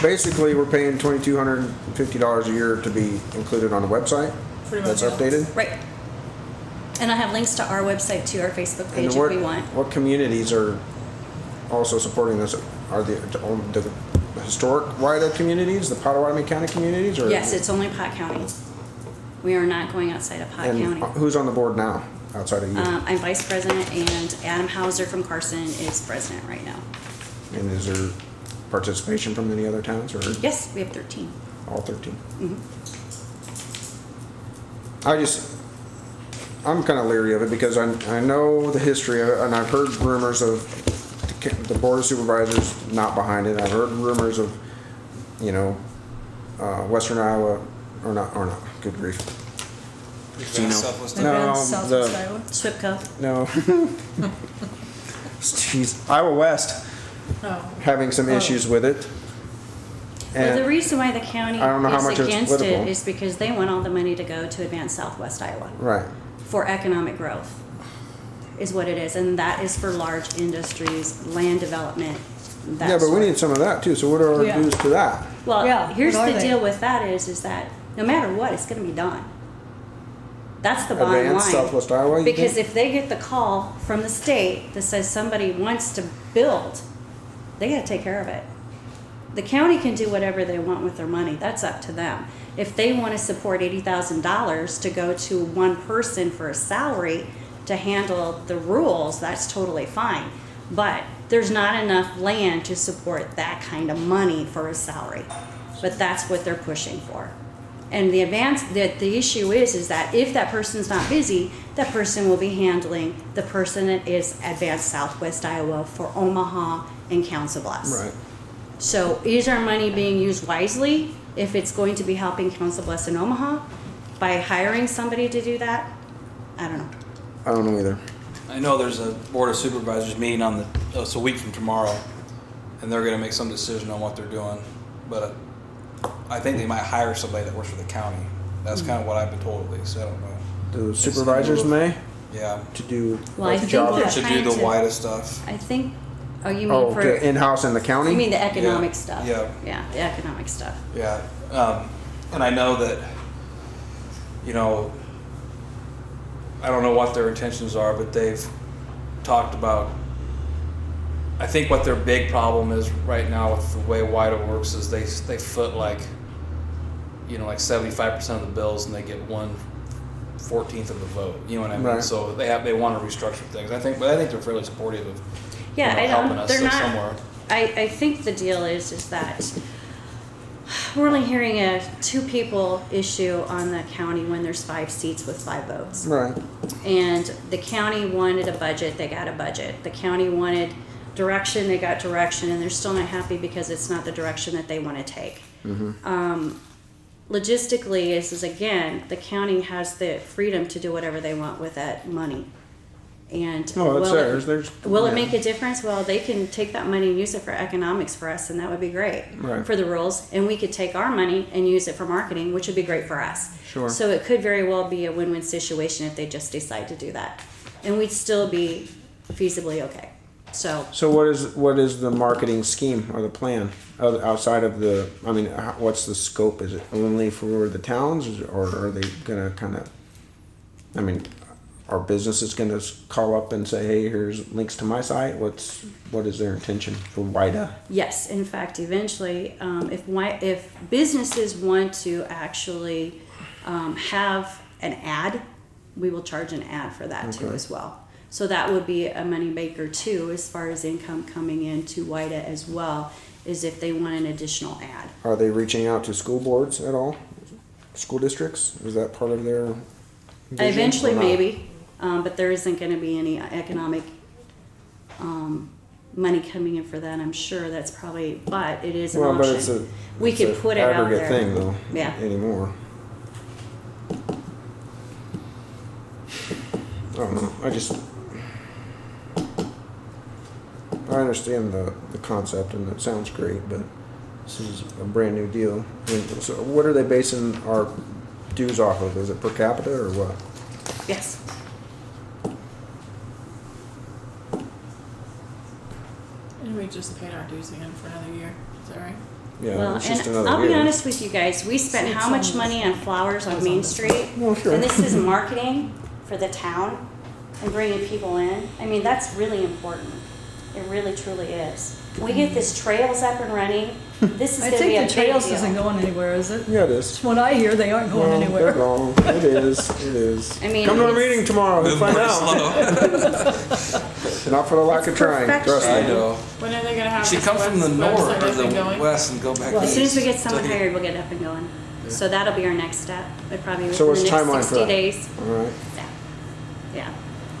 basically, we're paying $2,250 a year to be included on the website. Pretty That's much, yeah. updated. Right. And I have links to our website too, our Facebook And page if what, we want. what communities are also supporting this? Are the historic WIDA communities, the Potawatomi County communities, or Yes, it's only Pot County. We are not going outside of Pot and County. who's on the board now outside of you? I'm vice president and Adam Hauser from Carson is president right now. And is there participation from any other towns, or Yes, we have 13. all 13? Mm-hmm. I'm kind of leery of it because I know the history of it, and I've heard rumors of the Board of Supervisors not behind it. I've heard rumors of, Western Iowa, or not, good grief. Southwest No, Advanced Southwest the- Iowa. SWPCO. No. Jeez, Iowa West Oh. having some issues with it. Well, the And reason why the county I don't know how is much it's against it political. is because they want all the money to go to advance Southwest Iowa right, for economic growth, is what it is. And that is for large industries, land development, that yeah, but we sort. need some of that too. So what are our Yeah. dues to that? Well, Yeah, here's what are the they? deal with that is that no matter what, it's gonna be done. That's the bottom Advanced line. Southwest Iowa, you Because think? if they get the call from the state that says somebody wants to build, they gotta take care of it. The county can do whatever they want with their money, that's up to them. If they wanna support $80,000 to go to one person for a salary to handle the rules, that's totally fine. But there's not enough land to support that kind of money for a salary. But that's what they're pushing for. And the issue is that if that person's not busy, that person will be handling the person that is Advanced Southwest Iowa for Omaha and Council Bluffs. Right. So is our money being used wisely if it's going to be helping Council Bluffs and Omaha by hiring somebody to do that? I don't know. I don't know either. I know there's a Board of Supervisors meeting on it's a week from tomorrow, and they're gonna make some decision on what they're doing. But I think they might hire somebody that works for the county. That's kind of what I've been told at least, I don't know. The supervisors may Yeah, to do Well, I what think job? they're to do trying the to- WIDA stuff. I think, oh, you mean Oh, for, to in-house in the county? you mean the economic stuff? Yeah. Yeah, the economic stuff. Yeah, and I know that, I don't know what their intentions are, but they've talked about, I think what their big problem is right now with the way WIDA works is they foot like 75% of the bills and they get 1/14 of the vote. You know what I mean? Right. So they want to restructure things. I think they're fairly supportive of Yeah, I helping don't, us they're not, somewhere. I think the deal is that we're only hearing a 2-people issue on the county when there's 5 seats with 5 votes. Right. And the county wanted a budget, they got a budget. The county wanted direction, they got direction, and they're still not happy because it's not the direction that they want to take. Logistically, is again, the county has the freedom to do whatever they want with that money. And Oh, it's will it- theirs. There's- will it yeah. make a difference? Well, they can take that money and use it for economics for us, and that would be great Right. for the rules. And we could take our money and use it for marketing, which would be great for us. Sure. So it could very well be a win-win situation if they just decide to do that, and we'd still be feasibly okay. So So what is the marketing scheme or the plan outside of the? I mean, what's the scope? Is it only for the towns, or are they gonna kind of? I mean, are businesses gonna call up and say, "Hey, here's links to my site"? What is their intention for WIDA? yes, in fact, eventually, if businesses want to actually have an ad, we will charge an ad for that too Okay. as well. So that would be a moneymaker too, as far as income coming into WIDA as well, is if they want an additional ad. Are they reaching out to school boards at all? School districts? Is that part of their? vision Eventually, or not? maybe, but there isn't going to be any economic money coming in for that, I'm sure that's probably, but it is an Well, but option. it's a. We it's can a put it out aggregate there. thing though. Yeah. Anymore. I don't know, I understand the concept and it sounds great, but this is a brand new deal. And so what are they basing our dues off of? Is it per capita or what? Yes. And we just paid our dues again for another year, is that right? Yeah, Well, it's just and another I'll be year. honest with you guys, we spent how much money on flowers on Main Street? Well, sure. And this is marketing for the town and bringing people in. I mean, that's really important. It really truly is. We get this trails up and running, this is I gonna be a think big the trails isn't deal. going anywhere, is it? Yeah, it is. From what I hear, they aren't going Well, they're anywhere. wrong. It is. It is. I mean, Come to a it's- meeting tomorrow. We'll find out. Not for the lack of trying. Trust perfection. me. know. When are they gonna have She this come from the website north or up and the going? west and go back Well, east. As soon as we get someone hired, we'll get up and going. So that'll be our next step, but probably So within what's the the timeline next for 60 that? days. All right. Yeah. Yeah.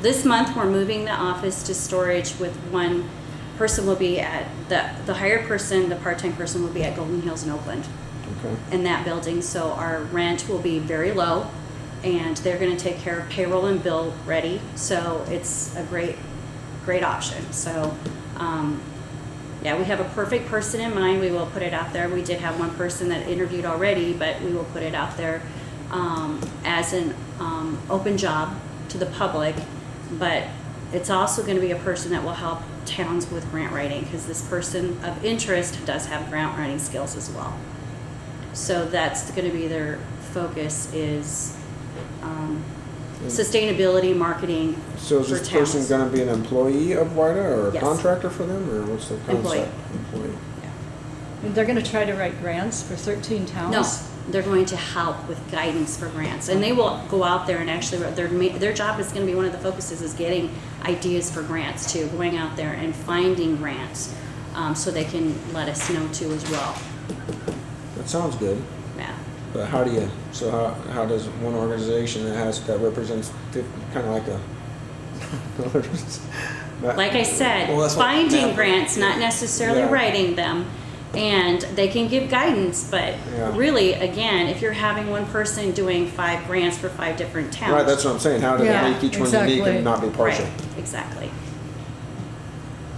This month, we're moving the office to storage with one person will be at, the hired person, the part-time person will be at Golden Hills in Oakland Okay. in that building. So our rent will be very low and they're gonna take care of payroll and bill ready. So it's a great option. So, yeah, we have a perfect person in mind. We will put it out there. We did have one person that interviewed already, but we will put it out there as an open job to the public. But it's also going to be a person that will help towns with grant writing because this person of interest does have grant writing skills as well. So that's going to be their focus is sustainability marketing So is for this person towns. going to be an employee of WIDA or a Yes. contractor for them, or what's the concept? Employee. Employee. And they're gonna try to write grants for 13 towns? No, they're going to help with guidance for grants, and they will go out there and actually, their job is gonna be, one of the focuses is getting ideas for grants too, going out there and finding grants, so they can let us know too as well, That sounds good. yeah. But how do you? So how does one organization that represents kind of like a Like I said, Well, that's what- finding yeah. grants, not necessarily Yeah. writing them, and they can give guidance, but Yeah. really, again, if you're having one person doing 5 grants for 5 different towns. Right, that's what I'm saying. How do Yeah, they make each one unique exactly. and not be partial? Right, exactly.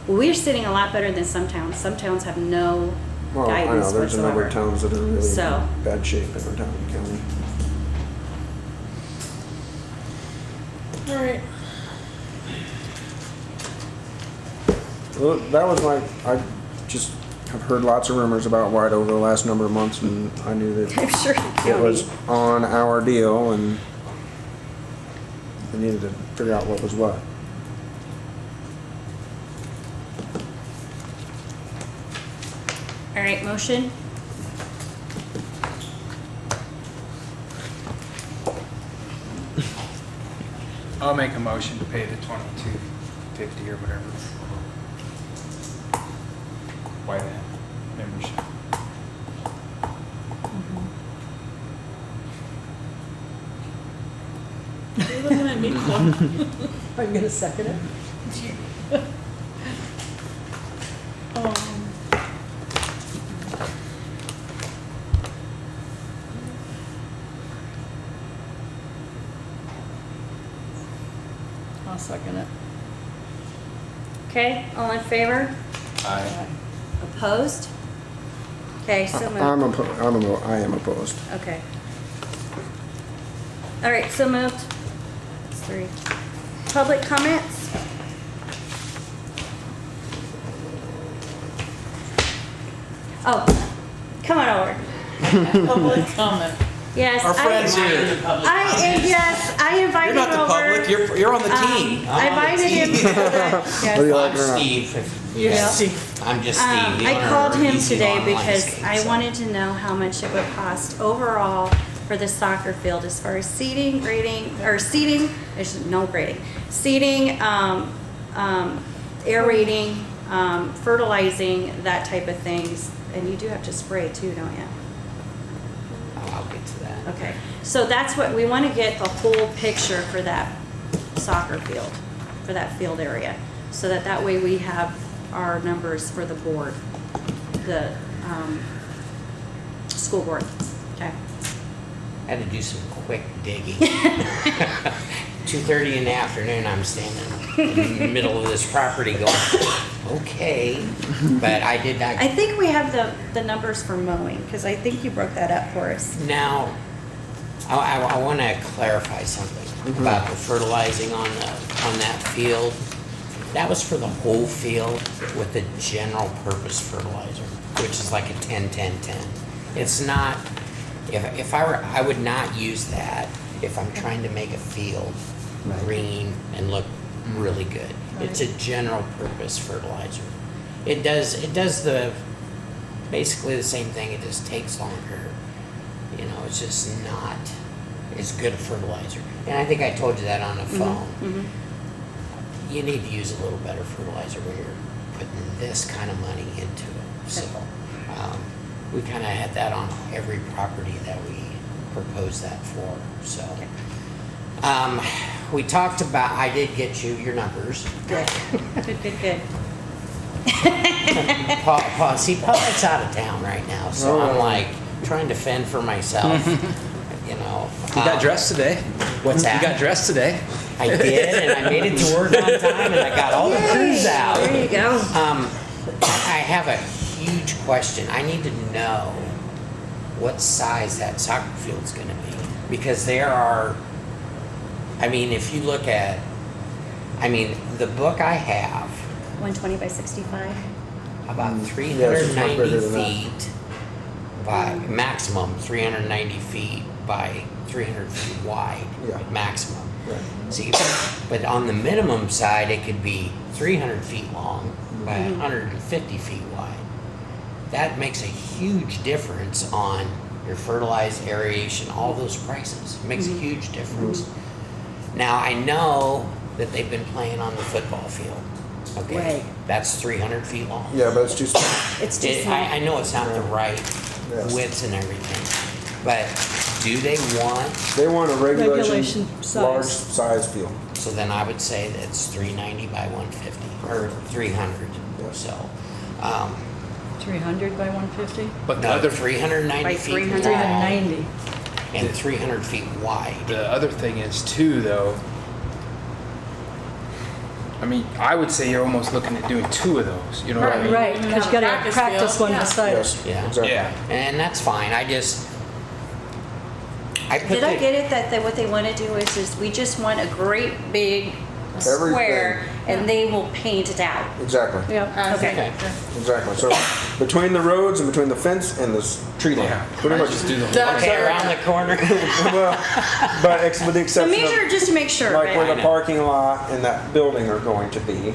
Well, we're sitting a lot better than some towns. Some towns have no Well, I know guidance there's a number of whatsoever. towns that are really So- in bad shape in our town and county. All right. Well, that was I just have heard lots of rumors about WIDA over the last number of months, and I knew that I'm sure the it was county, on our deal, and we needed to figure out what was what. all right, motion? I'll make a motion to pay the $22.50 or whatever. Why that membership? What are you looking at me for? Are you gonna second it? I'll second it. Okay, all in favor? Aye. Opposed? Okay, so moved. I am opposed. Okay. All right, so moved. That's 3. Public comments? Oh, come on over. Public comment. Yes. Our friend's here. I invited You're him not the over. public, you're on the team. I invited him. Whether you Yes. like I'm it or not. Steve. Yeah. I'm just Steve. the I owner called of him Easy today Lawn because Landscape, I so. wanted to know how much it would cost overall for the soccer field as far as seating, grading, or seating, there's no grading, seating, aerating, fertilizing, that type of things. And you do have to spray too, don't you? Oh, I'll get to that. Okay, so that's what, we want to get the whole picture for that soccer field, for that field area. So that way we have our numbers for the board, the, school board, okay? Had to do some quick digging. 2:30 in the afternoon, I'm standing in the middle of this property going, okay, but I did not. I think we have the numbers for mowing, because I think you broke that up for us. Now, I want to clarify something about the fertilizing on that field. That was for the whole field with the general purpose fertilizer, which is like a 10-10-10. It's not, if I were, I would not use that if I'm trying to make a field green and look really good. It's a general purpose fertilizer. It does basically the same thing, it just takes longer. You know, it's just not as good a fertilizer. And I think I told you that on the phone. You need to use a little better fertilizer when you're putting this kind of money into it. So we kind of had that on every property that we proposed that for. So we talked about, I did get you your numbers. Good, good. Paulette's out of town right now, so I'm like trying to fend for myself. You know. You got dressed today. What's that? You got dressed today. I did, and I made it to work on time, and I got all the crews out. There you go. I have a huge question. I need to know what size that soccer field's going to be, because there are. I mean, if you look at, the book I have 120 by 65. about Yes, it's much 390 bigger than that. feet by maximum 390 feet by 300 feet wide, Yeah. maximum. Right. See, but on the minimum side, it could be 300 feet long by 150 feet wide. That makes a huge difference on your fertilized aeration, all those prices. It makes a huge difference. Now, I know that they've been playing on the football field. Okay, Right. that's 300 feet long. Yeah, but it's too small. It's too small. I know it's not the right Yes. widths and everything, but do they want? They want a Regulation large size. size field. So then I would say that it's 390 by 150 or 300. Yes. So, 300 by 150? But the no, other, 390 By feet 300. long 390. and 300 feet wide. the other thing is too, though, I mean, I would say you're almost looking at doing two of those, you know what I mean? Right, You because have you a gotta practice practice field, one yeah. beside it. Yes, Yeah. exactly. Yeah. And that's fine. I put Did I the- get it that what they want to do is we just want a great big square and they will paint it out. Exactly. Yep. Okay. Exactly. So between the roads and between the fence and the tree line, Yeah. pretty much. Just do the whole. Done. Okay, around the corner. Well, but with the So exception measure of just to make sure. like right? where I the know. parking lot and that building are going to be.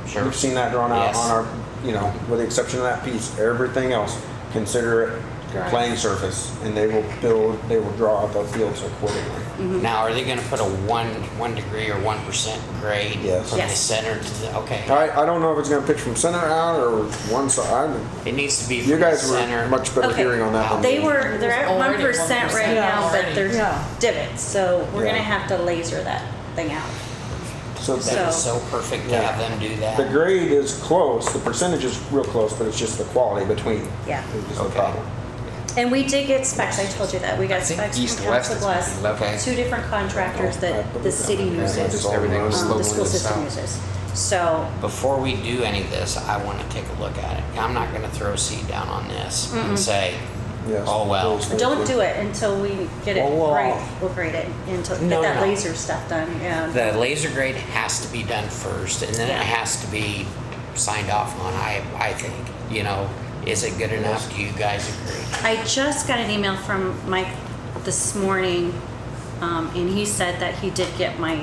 Sure. You've seen that drawn out Yes. on our, with the exception of that piece, everything else, consider it Right. playing surface, and they will draw out the fields accordingly. Now, are they going to put a 1 degree or 1% grade Yes. from the Yes. center to the? Okay, I don't know if it's going to pitch from center out or one side. it needs to be from You guys the center. were much better Okay. hearing on that than me. They're at Already 1% right 1% now, but already. there's Yeah. divots, so we're Yeah. gonna have to laser that thing out. So That is so perfect to Yeah. have them do that. the grade is close, the percentage is real close, but it's just the quality between. Yeah. Is the Okay. problem. And we did get specs, I told you that, we got I think specs east from west Council is Bluffs, pretty level. Okay. 2 different contractors I that believe the that. city Yeah, uses, just all Everything was around. the sloping school to the system south. uses. So, Before we do any of this, I want to take a look at it. I'm not going to throw seed down on this and say, Yes. oh well. Please, don't please. do it until we get it Well, right, we'll grade it, until, get No, that no. laser stuff done, yeah. The laser grade has to be done first, and then Yeah. it has to be signed off on. I think, is it good enough? Do you guys agree? I just got an email from Mike this morning, and he said that he did get my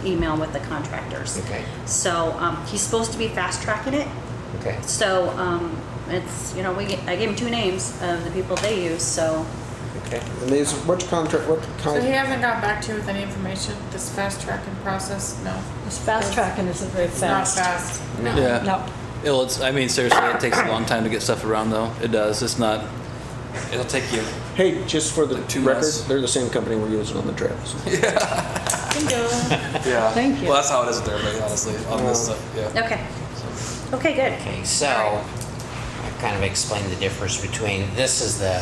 email with the contractors. Okay. So, he's supposed to be fast tracking it, Okay. so, it's, I gave him 2 names of the people they use, so, Okay. And these, which contract, what So he kind? hasn't got back to you with any information, this fast tracking process? No, This fast tracking isn't very it's not fast. fast. No. Yeah. No. Seriously, it takes a long time to get stuff around though. It does. It's not, it'll take you. Hey, just for the Two record, months. they're the same company we're using on the trails. Can Yeah. Thank you. Well, that's how it is with everybody, honestly, on this stuff, yeah. Okay. Okay, good. Okay, so I kind of explained the difference between, this is the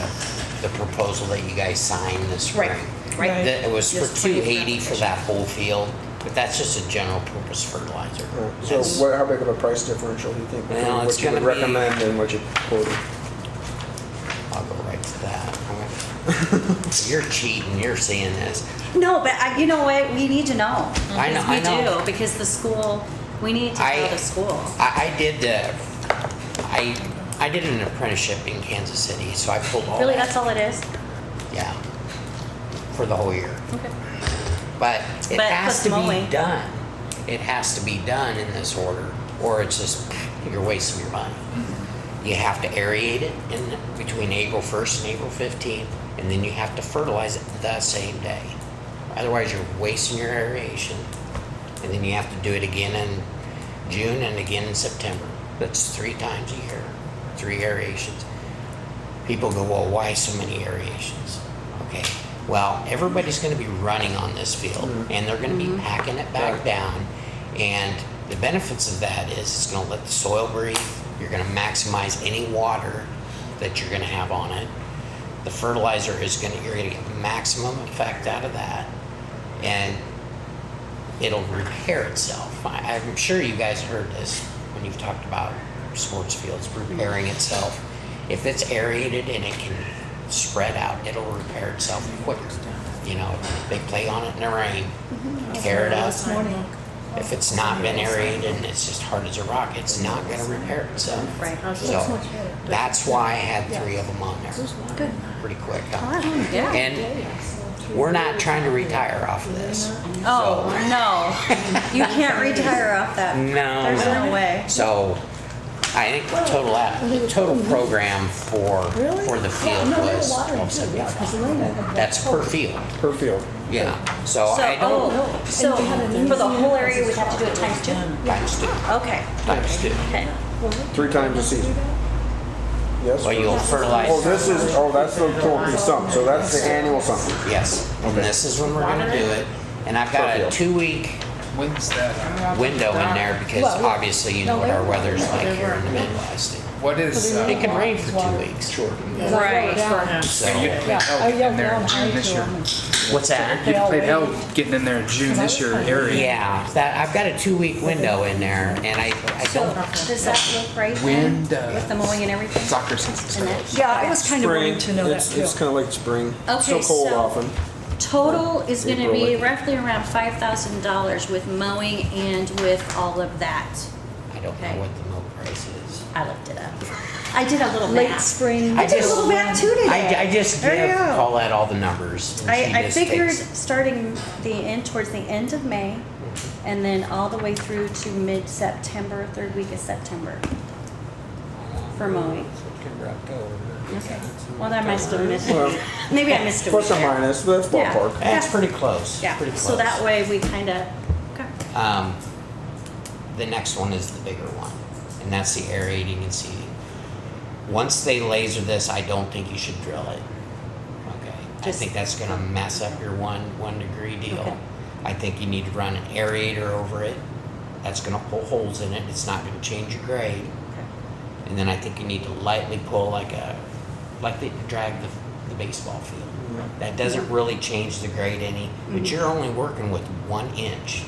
proposal that you guys signed this spring. Right. It was for Just 20 $280 for that whole field, but that's just a general purpose fertilizer. So That's- how big of a price differential do you think between Well, it's what you would gonna be- recommend and what you quoted? I'll go right to that. You're cheating, you're seeing this. No, but you know what? We need to know. I know- Because I know. We do, because the school, we need to know the school. I did an apprenticeship in Kansas City, so I pulled all Really, that. that's all it is? Yeah, for the whole year. Okay. But it But has plus to be mowing. done. It has to be done in this order, or it's just, you're wasting your money. You have to aerate it in between April 1st and April 15th, and then you have to fertilize it the same day. Otherwise, you're wasting your aeration. And then you have to do it again in June and again in September. That's 3 times a year, 3 aerations. People go, well, why so many aerations? Okay, well, everybody's gonna be running on this field, and they're gonna be packing it back down. And the benefits of that is it's gonna let the soil breathe, you're gonna maximize any water that you're gonna have on it. The fertilizer is you're gonna get maximum effect out of that, and it'll repair itself. I'm sure you guys heard this when you've talked about sports fields repairing itself. If it's aerated and it can spread out, it'll repair itself quicker. You know, they play on it in the rain, tear it up. This morning. If it's not been aerated and it's just hard as a rock, it's not gonna repair itself. Right. So that's why I had 3 of them on there. Good. Pretty quick, huh? Yeah. And we're not trying to retire off of this. Oh, no. You can't retire off that. No. There's no way. So I think the total program for the field was 1275. That's per field. Per field. Yeah. So So, I don't so for the whole area, we have to do it times 2? times 2. Okay. Times 2. Okay. 3 times a season. Yes? Well, you'll fertilize. Oh, that's the total sum, so that's the annual sum. Yes. And Okay. this is when we're gonna do it. And I've got a Per field. 2-week When's that? window in there because obviously you know what our weather's like here in the Midwest. What is, It can rain for 2 weeks. Sure. Right. So, and you played help getting in there in June this year. what's that? You played help getting in there in June this year, area. Yeah, I've got a 2-week window in there and I So don't, does that look right then? Wind, With the mowing and everything? soccer season And starts. it- Yeah, I was kind of wanting to know that It's too. kind of like spring. Okay, Still cold so- often. Total is gonna April, be like- roughly around $5,000 with mowing and with all of that. I don't Okay. know what the mow price is. I looked it up. I did a little Late math. spring. I did a little math too today. I just There you give go. Paulette all the numbers. and she I just figured takes- starting towards the end of May, and then all the way through to mid-September, 3rd week of September for mowing. September, October. Okay. Well, I must have missed, Well, maybe I missed a week Plus or there. minus, but that's Yeah. ballpark. That's pretty close. Yeah, Pretty so close. that way we kinda, okay. The next one is the bigger one, and that's the aerating and seeding. Once they laser this, I don't think you should drill it. Okay, I Just- think that's gonna mess up your one degree deal. Okay. I think you need to run an aerator over it. That's gonna pull holes in it. It's not gonna change your grade. Okay. And then I think you need to lightly pull like they drag the baseball field. That doesn't really change the grade any, but you're only working with 1 inch.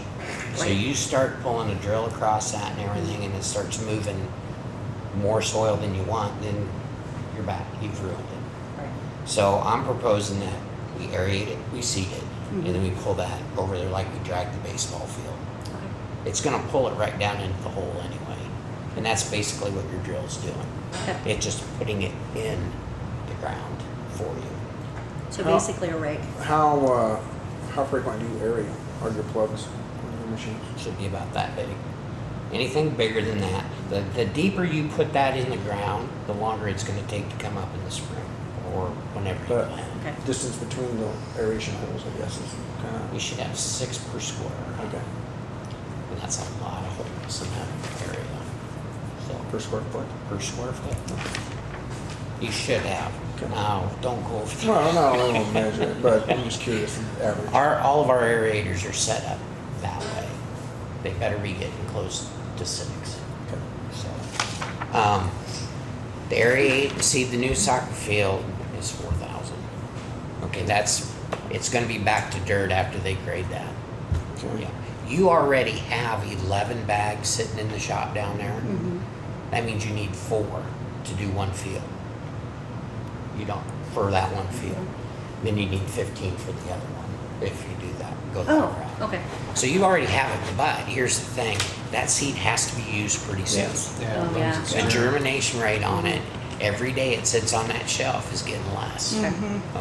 So Right. you start pulling a drill across that and everything and it starts moving more soil than you want, then you're back, you've ruined it. Right. So I'm proposing that we aerate it, we seed it, and then we pull that over there like we drag the baseball field. It's gonna pull it right down into the hole anyway. And that's basically what your drill's doing. Okay. It's just putting it in the ground for you. So How- basically a rake. How frequent do you area? Are your plugs on your machines? Should be about that big. Anything bigger than that, the deeper you put that in the ground, the longer it's gonna take to come up in the spring or whenever you But plant. Okay. distance between the aeration holes, I guess, is kind We should have 6 per square. of, okay, And that's a lot of holes in that area. So, per square foot. per square foot. You should have. No, don't go over there. Well, no, I won't measure it, but I'm just curious, average. All of our aerators are set up that way. They better be getting close to 6. So, the aerate and seed the new soccer field is 4,000. Okay, it's gonna be back to dirt after they grade that. Okay. Yeah. You already have 11 bags sitting in the shop down there. That means you need 4 to do one field. You don't, for that one field. Then you need 15 for the other one, if you do that, go that Oh, route. okay. So you already have it, but here's the thing, that seed has to be used pretty soon. Yeah. Oh, yeah. The germination rate on it, every day it sits on that shelf is getting less. Okay.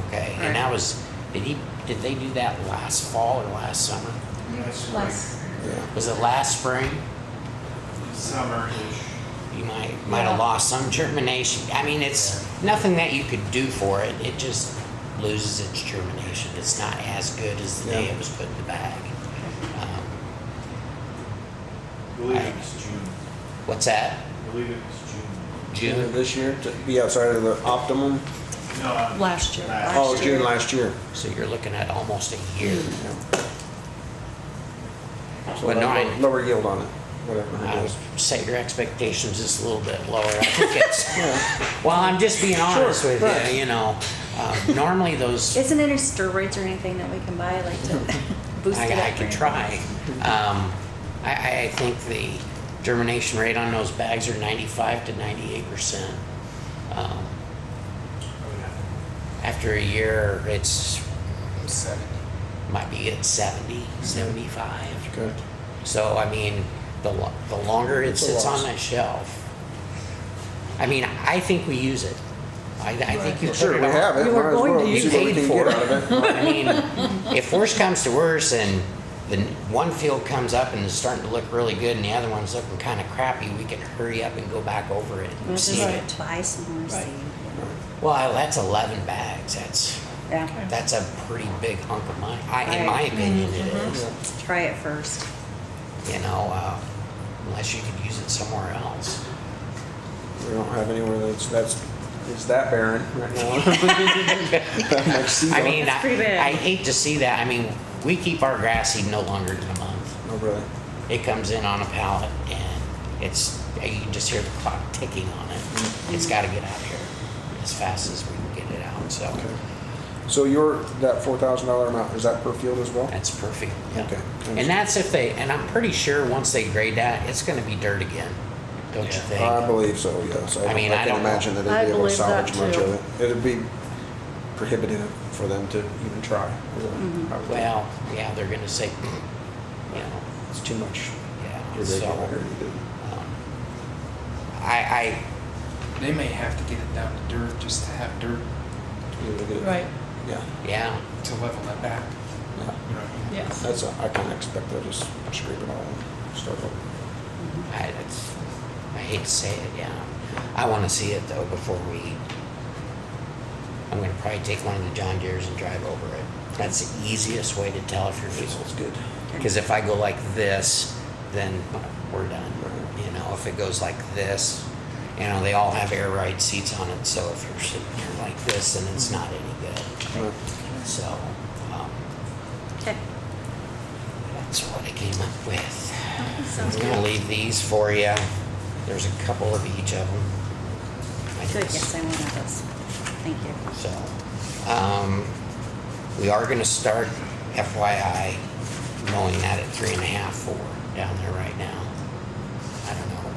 Okay, Right. and that was, did they do that last fall or last summer? Yeah. Was it last spring? Summer-ish. You might have lost some germination. I mean, it's nothing that you could do for it. It just loses its germination. It's not as good as the day Yeah. it was put in the bag. I believe it was June. What's that? I believe it was June. June? This year, to be outside of the optimum? No, Last year. Oh, June last year. So you're looking at almost a year. So But no, like lower yield on it, whatever I it would is. set your expectations just a little bit lower. I think it's, well, I'm just being honest with right. you, you know. Normally those, Isn't there any steroids or anything that we can buy, like to boost it up? I could try. I think the germination rate on those bags are 95 to 98%. After a year, it's, 70. might be at 70, 75. Okay. So, I mean, the longer it It's a sits loss. on that shelf, I mean, I think we use it. I think you Sure, put we it have on. it. You were Might as going well to You see what we paid can for get it. out of it. I mean, if worse comes to worse and the one field comes up and is starting to look really good and the other one's looking kind of crappy, we can hurry up and go back over it We'll and just see it. buy some more seed. Well, that's 11 bags. Yeah, That's a pretty big hunk of money. In my opinion, it is. try it first. You know, unless you could use it somewhere else. We don't have anywhere it's that barren right now. That much seed I on it. mean, pretty big. I hate to see that. I mean, we keep our grass seed no longer than a month. Oh, really? It comes in on a pallet and you can just hear the clock ticking on it. It's got to get out here as fast as we can get it out. So Okay. So that $4,000 amount, is that per field as well? that's perfect. Yeah. Okay. And that's and I'm pretty sure once they grade that, it's going to be dirt again. Don't you think? I believe so, yes. I mean, I can don't know. imagine that I they'd be able to believe that salvage much too. of it. It'd be prohibitive for them to even try. Really. I would think. Well, yeah, they're going to say, you know, It's too much. yeah. Irregular. So, I They may have to get it down to dirt just to have dirt Right, Yeah. yeah. to level that back. Yeah. You know what I mean? yes. I can't expect they'll just scrape it all and start over. I hate to say it, yeah. I want to see it though before I'm going to probably take one of the John Deeres and drive over it. That's the easiest way to tell if your It's field's good. Because if I go like this, then we're done. You know, if it goes like this, you know, they all have air ride seats on it. So if you're sitting here like this, then it's not any good. Right. So Okay. that's what I came up with. Sounds I'm gonna good. leave these for you. There's a couple of each of them. Good, yes, I want those. Thank you. So, we are gonna start FYI mowing that at 3.5, 4 down there right now. I don't know.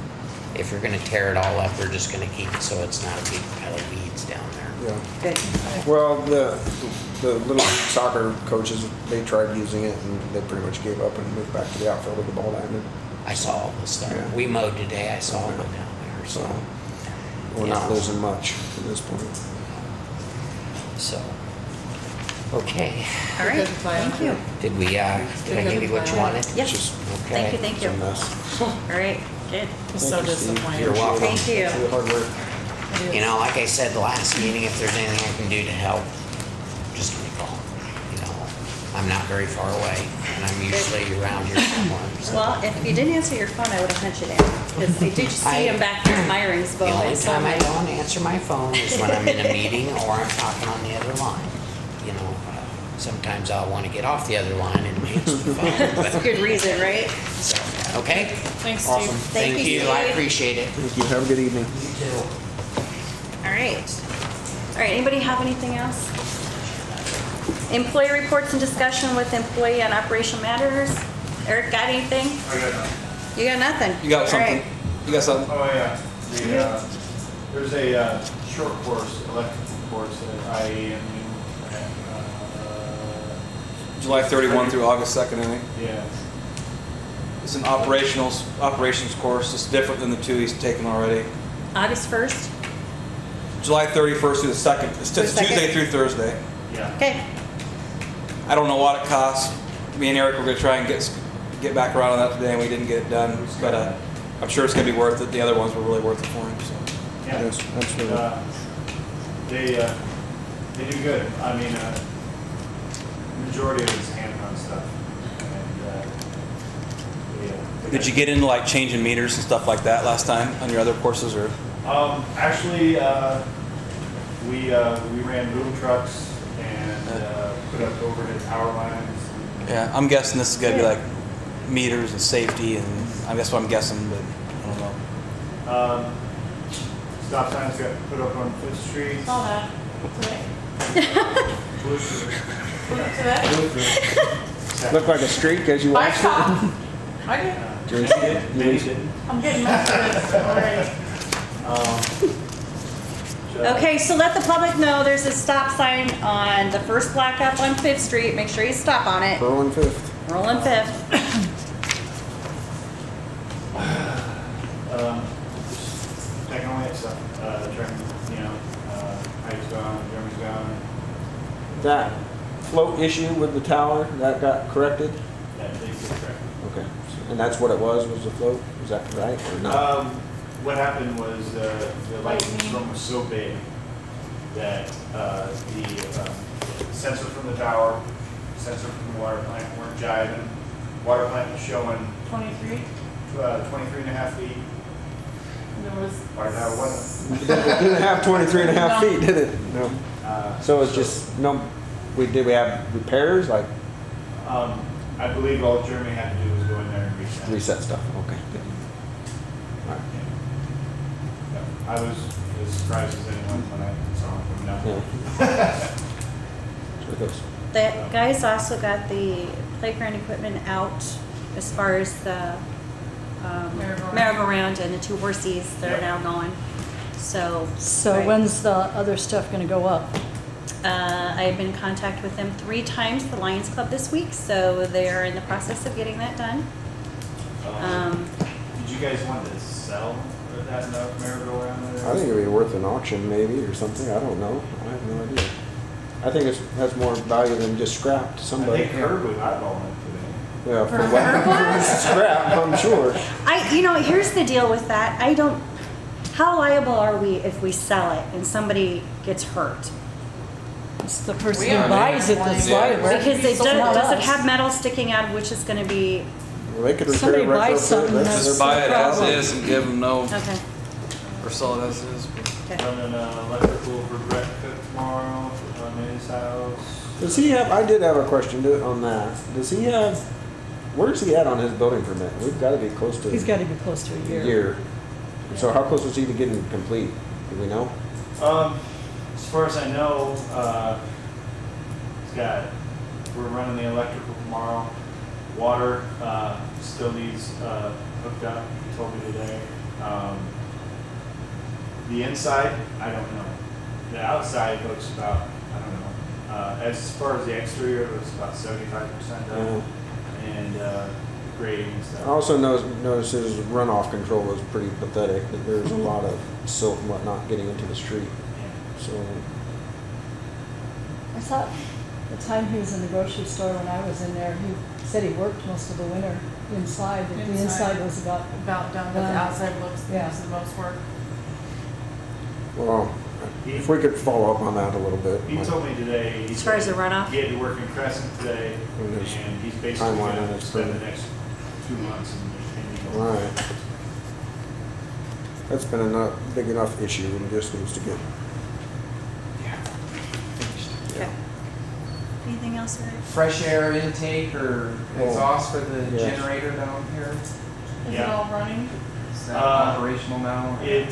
If you're gonna tear it all up, we're just gonna keep it so it's not a big pile of weeds down there. Yeah. Good. Well, the little league soccer coaches, they tried using it and they pretty much gave up and moved back to the outfield with the ball diamond. I saw all this stuff. Yeah. We mowed today, I saw it down there, So so. we're not Yeah. losing much at this point. So, okay. All right, thank you. Did we, did I give you what you wanted? Yes, Just- thank you, Okay. thank you. It's a mess. All right, good. So Thank you, Steve. disappointed. You're welcome. Thank you. For the hard work. You know, like I said the last meeting, if there's anything I can do to help, just give me a call. You know, I'm not very far away, and I'm usually around here somewhere. So. Well, if you didn't answer your phone, I would have sent you down. Because I did see him back here in Myringsville. The only I saw time I him. don't answer my phone is when I'm in a meeting or I'm talking on the other line. You know, sometimes I'll want to get off the other line and answer the phone. That's a good reason, right? Okay? Thanks, Steve. Awesome. Thank you, I Steve. appreciate it. Thank you. Have a good evening. You too. All right. All right, anybody have anything else? Employee reports and discussion with employee on operational matters. Eric, got anything? I got none. You got nothing? You got All something? right. You got something? Oh, yeah. There's a short course, electrical course at IEMU. July 31 through August 2nd, I think. Yeah. It's an operations course. It's different than the two he's taken already. August 1st? July 31st through the 2nd. It's Through the Tuesday 2nd. through Thursday. Yeah. Okay. I don't know what it costs. Me and Eric were going to try and get back around on that today, and we didn't get it done. But I'm sure it's going to be worth it. The other ones were really worth it for him. So. Yeah. Yes, absolutely. They do good. I mean, majority of it is hand-on stuff. And, Did you get into like changing meters and stuff like that last time on your other courses, or? Actually, we ran boom trucks and put up overhead power lines. Yeah, I'm guessing this is going to be like meters and safety, and that's what I'm guessing, but I don't know. Stop signs got put up on Fifth Street. Saw that today. Bluetooth. Today? Look like a streak as you I watch it. stopped. I did. Maybe didn't. I'm getting messages already. Okay, so let the public know there's a stop sign on the first black up on 5th Street. Make sure you stop on it. Pearl and Fifth. Rolling 5th. Checking away at stuff. Trying, Heights gone, Jeremy's gone. That float issue with the tower, that got corrected? That they get correct. Okay. And that's what it was the float? Is that right or not? What happened was the lightning storm was so big that the sensor from the tower, sensor from the water plant weren't jiving. Water plant was showing 23. 23 and a half feet. There was. Water tower wasn't. It didn't have 23 and a half No. feet, did it? No. So it's just, no, did we have repairs, like I believe all Jeremy had to do was go in there and reset. reset stuff? Okay. All right. Yeah. I was as surprised as anyone when I saw him coming down. Yeah. So it goes. The guys also got the playground equipment out as far as the Merry-go-round. merry-go-round and the 2 horsies. They're Yep. now gone. So. So right. when's the other stuff gonna go up? I have been in contact with them 3 times, the Lions Club this week, so they are in the process of getting that done. Did you guys want to sell that merry-go-round there? I think it'd be worth an auction maybe or something. I don't know. I have no idea. I think it has more value than just scrap to I somebody. think Herb was eyeballing it today. Yeah, for what? Scrap, I'm sure. Here's the deal with that. How liable are we if we sell it and somebody gets hurt? It's the person We who are buys it that's Yeah. liable. Because It's not does it us. have metal sticking out, which is gonna be, Well, they could repair Somebody it, buys retrofit it. something That's- that's- Just buy it as problem. is and give them no, okay. or sell it as is. Okay. Running electrical for Brett Cook tomorrow on his house. Does he have, I did have a question on that. Does he have, where's he at on his building permit? We've got to be close to He's gotta be close to a a year. year. So how close is he to getting complete? Do we know? As far as I know, we're running the electrical tomorrow. Water, still needs, hooked up, he told me today. The inside, I don't know. The outside looks about, I don't know. As far as the exterior, it looks about 75% done. And, grading and I stuff. also noticed his runoff control was pretty pathetic, that there's a lot of silt and whatnot getting into the street. So, I thought the time he was in the grocery store when I was in there, he said he worked most of the winter inside, that the inside was about, About done, but the outside looks Yeah. the most work. well, if we could follow up on that a little bit. He told me today. As far as the runoff? He had to work in Crescent today, And his and he's basically timeline on gonna it's spend the pretty- next 2 months in. Right. That's been a big enough issue and just needs to get, Okay. Anything else, Eric? Fresh air intake or exhaust for the Yes. generator down here? Is it Yeah. all running? Is that Uh, operational now? or- It,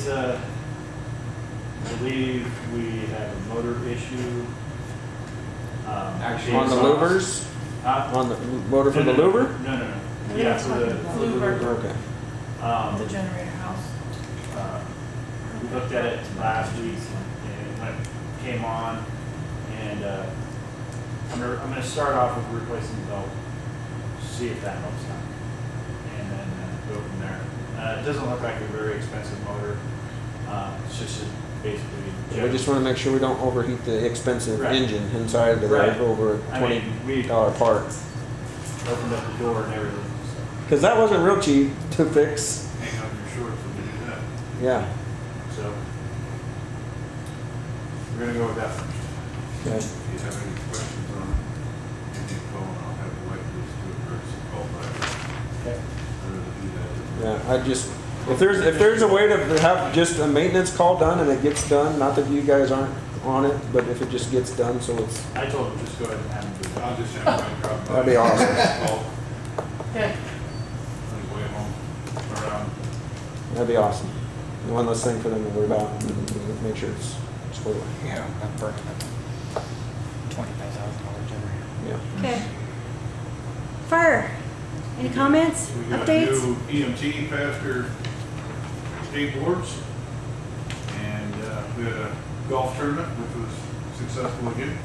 I believe we have a motor issue. Actually, on the exhaust. louvers, Huh? on the motor for the louver? No, no, no. What are Yeah, you for the, talking about? for the Louver. louver. Okay. The generator house? We looked at it last week and when it came on, and I'm gonna start off with replacing the belt, see if that helps out, and then go from there. It doesn't look like a very expensive motor. It's just basically. We just wanna make sure we don't overheat the expensive Right. engine inside the Right. over I $20 mean, we part. opened up the door and everything. Cause that wasn't real cheap to fix. Hang on your shorts when you do that. Yeah. So we're gonna go with that first. Okay. If you have any questions on it, give me a call and I'll have the white list to a person call back. Okay. I'd rather do that. Yeah, I just, if there's a way to have just a maintenance call done and it gets done, not that you guys aren't on it, but if it just gets done, so it's, I told him just go ahead and have him do it. I'll just have my drop by. That'd be awesome. Call Okay. on his way home around. that'd be awesome. One less thing for them to worry about, and make sure it's squared away. Yeah, I'm burning a $25,000 generator. Yeah. Okay. Fire. Any comments? We got Updates? new EMT pastor state boards. And we had a golf tournament, which was successful again.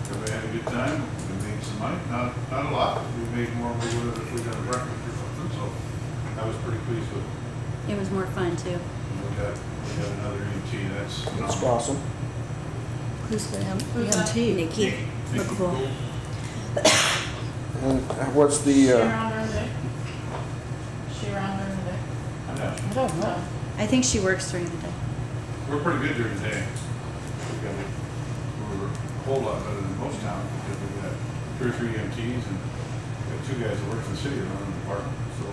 Everybody had a good time. We made some money, not a lot. We made more than we would have if we done a breakfast or something, so I was pretty pleased with it. It was more fun too. We got another EMT, that's That's phenomenal. awesome. Who's the Who's that? EMT? Nikki. Nikki Cool. Gould. And what's the, She around during the day? She around during the day? I'm not sure. I don't know. I think she works during the day. We're pretty good during the day. We're a whole lot better than most towns because we've got 2 or 3 EMTs and we got 2 guys that work for the city that run the department. So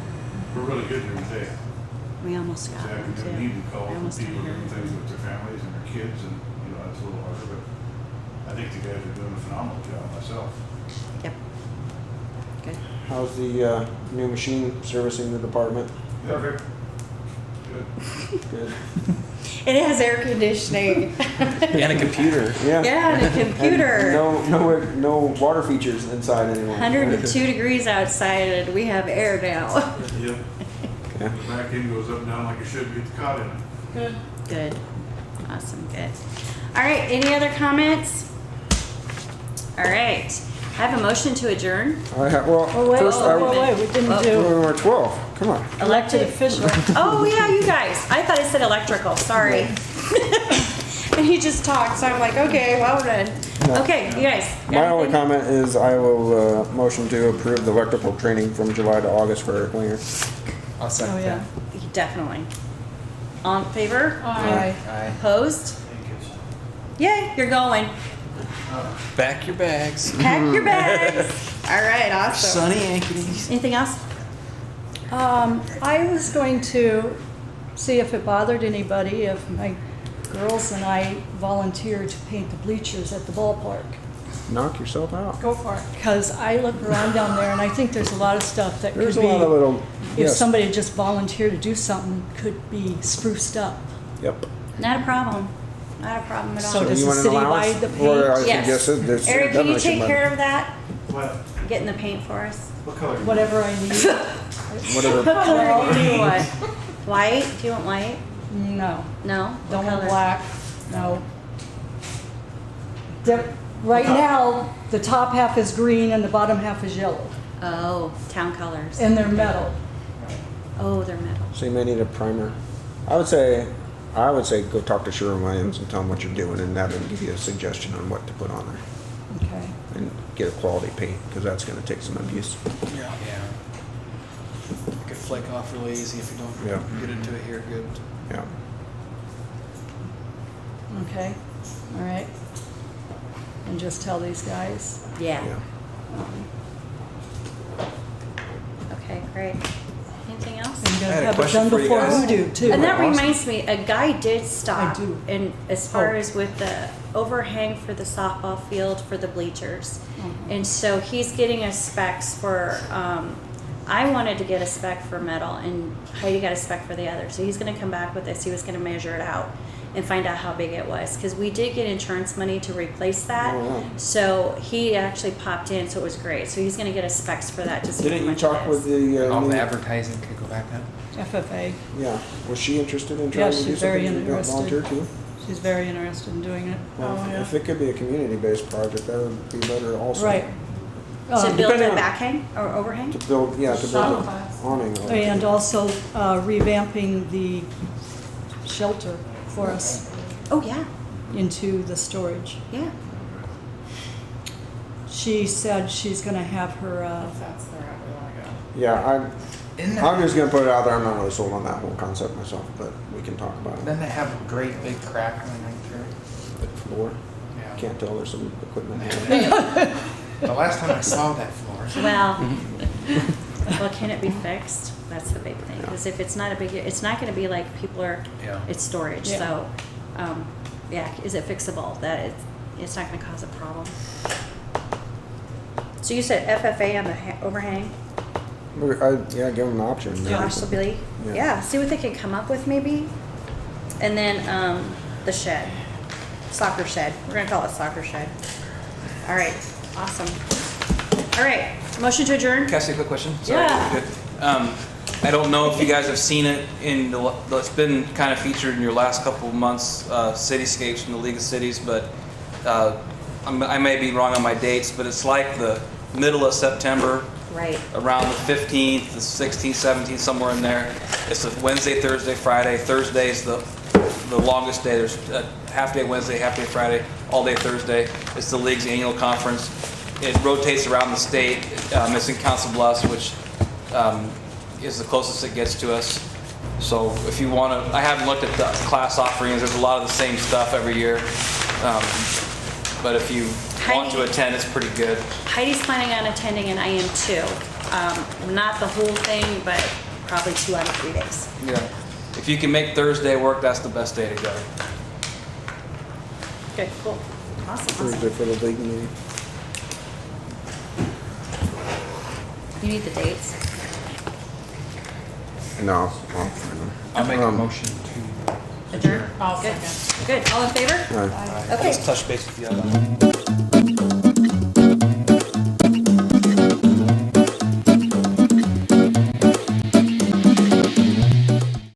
we're really good during the day. We almost got Exactly, one we too. need to call I from almost people didn't doing hear. things with their families and their kids and, you know, that's a little harder, but I think the guys are doing a phenomenal job myself. Yep. Good. how's the new machine servicing the department? Perfect. Good. Good. It has air conditioning. And a computer. Yeah. Yeah, and a And computer. no water features inside anymore. 102 degrees outside and we have air now. Yep. Okay. The back end goes up and down like it should, get the cot in it. Good. Good. Awesome, good. All right, any other comments? All right, I have a motion to adjourn. I have, well, Oh, wait, first, I, wait, we didn't do we're 12, come on. elected official. Oh, yeah, you guys. I thought I said electrical, sorry. And he just talked, so I'm like, okay, well done. No. Okay, you guys. got My only anything? comment is I will motion to approve the electrical training from July to August for Eric Winger. I'll second Oh, yeah. that. Definitely. On favor? Aye. Aye. Opposed? Yay, you're going. Back your bags. Pack your bags. All right, awesome. Sunny Yankees. Anything else? I was going to see if it bothered anybody if my girls and I volunteered to paint the bleachers at the ballpark. Knock yourself out. Go for it. Because I look around down there and I think there's a lot of stuff that could There's a lot of be, little, if yes, somebody just volunteered to do something, could be spruced up. yep. Not a problem. Not a problem at all. So does you the want an city allowance? buy the Or I paint? Yes. suggest it- there's Eric, can you definitely take some care of that? What? Getting the paint for us? What color? Whatever I need. Whatever. What color do you want? White? Do you want white? No, No? don't What want color? black, no. Right now, the top half is green and the bottom half is yellow, Oh, town colors. and they're metal. Oh, they're metal. So you may need a primer. I would say go talk to Sherwin-Williams and tell them what you're doing and have them give you a suggestion on what to put on there. Okay. And get a quality paint, because that's gonna take some abuse. Yeah. It could flake off really easy if you don't Yeah. get into it here good. Yeah. Okay, all right. And just tell these guys. Yeah. Yeah. Okay, great. Anything else? And you I gotta had a have it question done for you before guys. we do too. And that Awesome. reminds me, a guy did stop. I do. And as far Oh. as with the overhang for the softball field for the bleachers. And so he's getting us specs for, I wanted to get a spec for metal and Heidi got a spec for the other. So he's gonna come back with this. He was gonna measure it out and find out how big it was. Cause we did get insurance money to replace that. Oh, wow. So he actually popped in, so it was great. So he's gonna get us specs for that to see how Didn't you much talk it with is. the, All the new- advertising could go back up. FFA, yeah, was she interested in Yeah, trying to do she's very something? Did you volunteer interested. too? she's very interested in doing it. Well, Oh, yeah. if it could be a community-based project, that would be better also. Right. To Um, build a depending on- backhang or overhang? To build, yeah, to build Shuttle an bus. awning. over And it. also revamping the shelter for us Oh, yeah, into the storage. yeah. She said she's gonna have her, If that's the route we wanna go. Yeah, Isn't I'm that, just gonna put it out there, I'm not really sold on that whole concept myself, but we can talk about it. doesn't it have a great big crack going right through it? The floor, Yeah. can't tell there's some equipment here. The last time I saw that floor. Well, well, can it be fixed? That's the big thing, because if it's not a big, it's not gonna be like people are, Yeah. it's storage, Yeah. so, yeah, is it fixable? That it's not gonna cause a problem. So you said FFA on the overhang, Yeah, give them an option. possibly? Yeah. Yeah, see what they can come up with maybe? And then, the shed, soccer shed, we're gonna call it soccer shed. All right, awesome. All right, motion to adjourn? Can I ask you a quick question? Sorry. Yeah. Good. I don't know if you guys have seen it in it's been kind of featured in your last couple of months, cityscapes from the League of Cities, but I may be wrong on my dates, but it's like the middle of September, Right. around the 15th, the 16th, 17th, somewhere in there. It's a Wednesday, Thursday, Friday. Thursday is the longest day. There's a half day Wednesday, half day Friday, all day Thursday. It's the league's annual conference. It rotates around the state. It's in Council Bluffs, which is the closest it gets to us. So if you want to, I haven't looked at the class offerings. There's a lot of the same stuff every year. But if you want to Heidi- attend, it's pretty good. Heidi's planning on attending and I am too. Not the whole thing, but probably 2 out of 3 days. Yeah. If you can make Thursday work, that's the best day to go. Okay, cool. Awesome, awesome. Thursday for the league meeting. You need the dates? No, I'll find them. I'll make a Um, motion to Adjourn? I'll Good. second. Good, all in favor? All right. Okay. Just touch base with you on that.